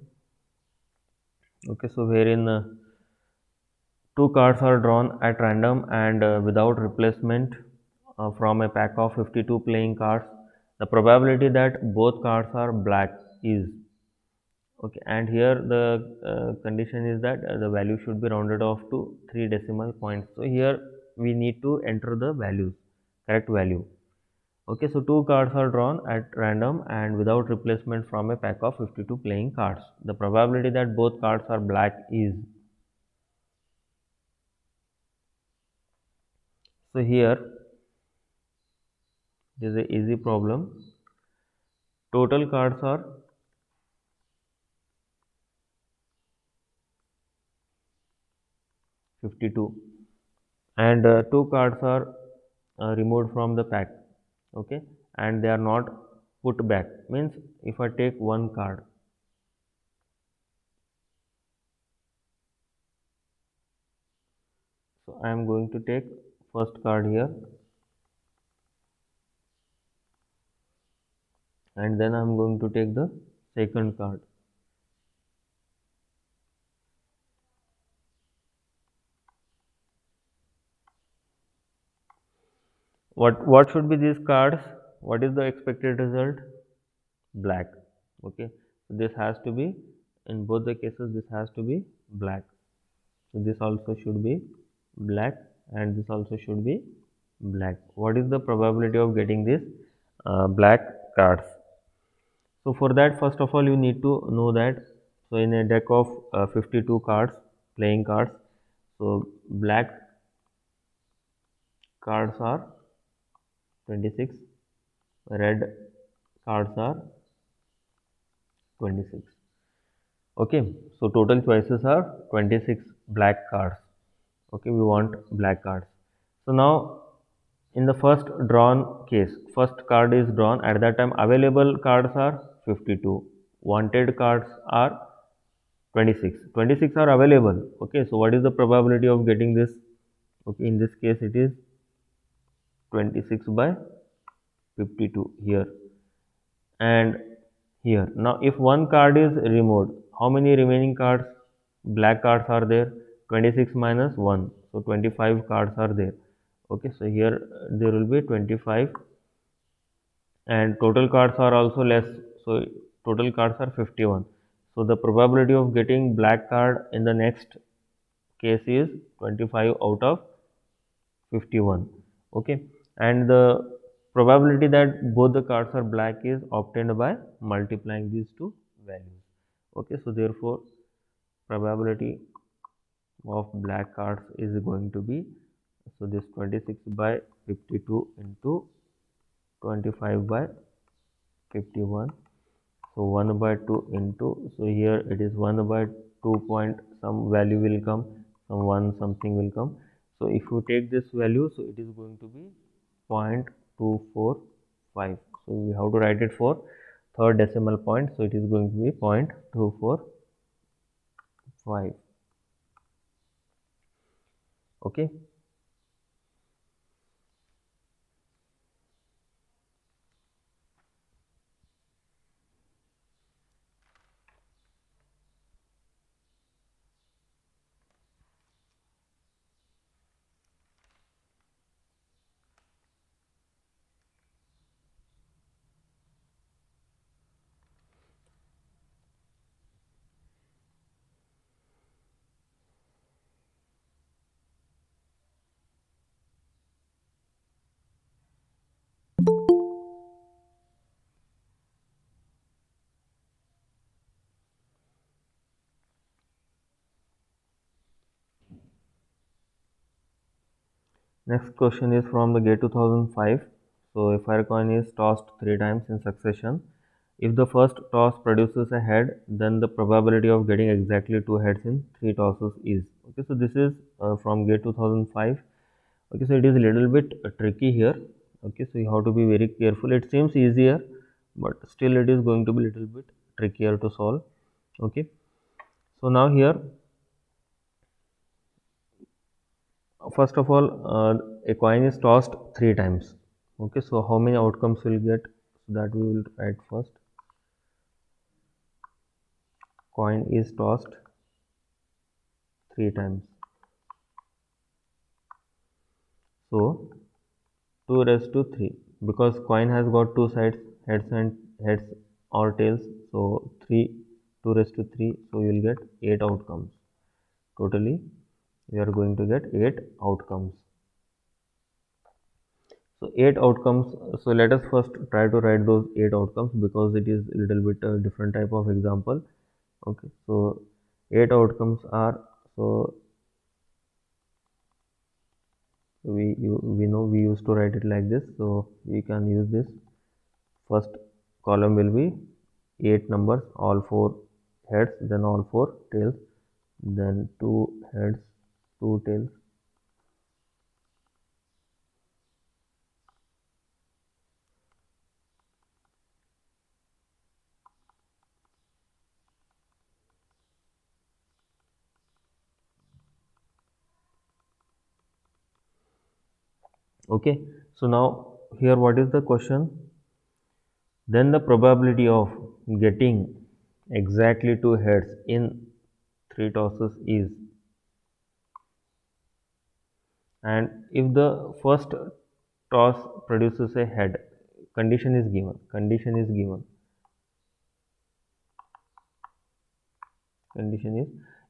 Okay, so wherein Two cards are drawn at random and without replacement from a pack of 52 playing cards. The probability that both cards are black is okay, and here the condition is that the value should be rounded off to 3 decimal points. So here we need to enter the values, correct value. Okay, so two cards are drawn at random and without replacement from a pack of 52 playing cards. The probability that both cards are black is, so here this is a easy problem. Total cards are 52 and two cards are removed from the pack, okay, and they are not put back. Means if I take one card, so I am going to take first card here, and then I am going to take the second card. What should be these cards? What is the expected result? Black. Okay, so this has to be, in both the cases this has to be black. So this also should be black and this also should be black. What is the probability of getting this black cards? So for that, first of all you need to know that, so in a deck of 52 cards, playing cards, so black cards are 26, red cards are 26. Okay, so total choices are 26 black cards. Okay, we want black cards. So now in the first drawn case, first card is drawn, at that time available cards are 52, wanted cards are 26. 26 are available. Okay, so what is the probability of getting this? Okay, in this case it is 26 by 52 here and here. Now if one card is removed, how many remaining cards, black cards are there? 26 minus 1, so 25 cards are there. Okay, so here there will be 25 and total cards are also less, so total cards are 51. So the probability of getting black card in the next case is 25 out of 51. Okay, and the probability that both the cards are black is obtained by multiplying these two values. Okay, so therefore probability of black cards is going to be, so this 26 by 52 into 25 by 51, so 1 by 2 into, so here it is 1 by 2 point some value will come, some 1 something will come. So if you take this value, so it is going to be 0.245. So we have to write it for third decimal point, so it is going to be 0.245. Okay. Next question is from the GATE 2005. So a fire coin is tossed 3 times in succession. If the first toss produces a head, then the probability of getting exactly 2 heads in 3 tosses is. Okay, so this is from GATE 2005. Okay, so it is a little bit tricky here. Okay, so you have to be very careful. It seems easier, but still it is going to be a little bit trickier to solve. Okay, so now here, first of all, a coin is tossed 3 times. Okay, so how many outcomes will get? So that we will write first. Coin is tossed 3 times. So 2 raised to 3, because coin has got two sides, heads or tails. So 3, 2 raised to 3, so you will get 8 outcomes. Totally we are going to get 8 outcomes. So 8 outcomes. So let us first try to write those 8 outcomes, because it is a little bit a different type of example. Okay, so 8 outcomes are, so we know we used to write it like this, so we can use this. First column will be 8 numbers, all 4 heads, then all 4 tails, then 2 heads, 2 tails. Okay, so now here what is the question? Then the probability of getting exactly 2 heads in 3 tosses is, and if the first toss produces a head, condition is,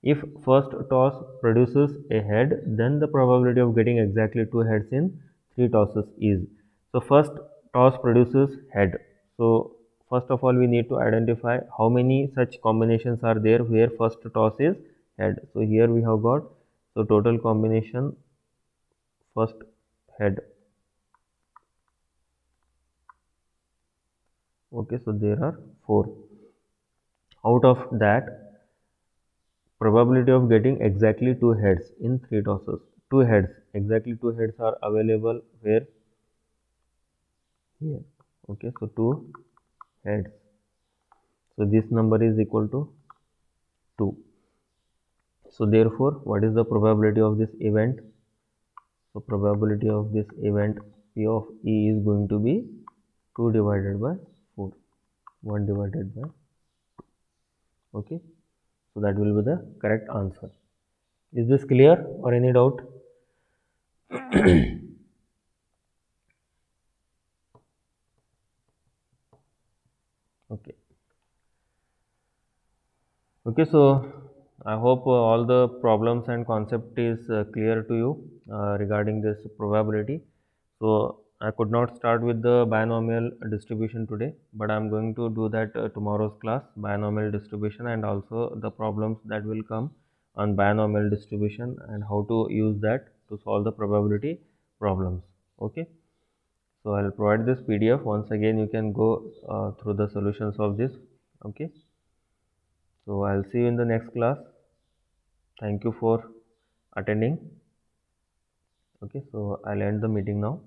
if first toss produces a head, then the probability of getting exactly 2 heads in 3 tosses is. So first toss produces head. So first of all we need to identify how many such combinations are there where first toss is head. So here we have got, so total combination first head. Okay, so there are 4. Out of that, probability of getting exactly 2 heads in 3 tosses. 2 heads, exactly 2 heads are available where? Here. Okay, so 2 heads. So this number is equal to 2. So therefore, what is the probability of this event? So probability of this event P of E is going to be 2 divided by 4. 1 divided by 2. Okay, so that will be the correct answer. Is this clear or any doubt? Okay. Okay, so I hope all the problems and concept is clear to you regarding this probability. So I could not start with the binomial distribution today, but I am going to do that tomorrow's class, binomial distribution, and also the problems that will come on binomial distribution and how to use that to solve the probability problems. Okay, so I'll provide this PDF. Once again you can go through the solutions of this. Okay, so I'll see you in the next class. Thank you for attending. Okay, so I'll end the meeting now.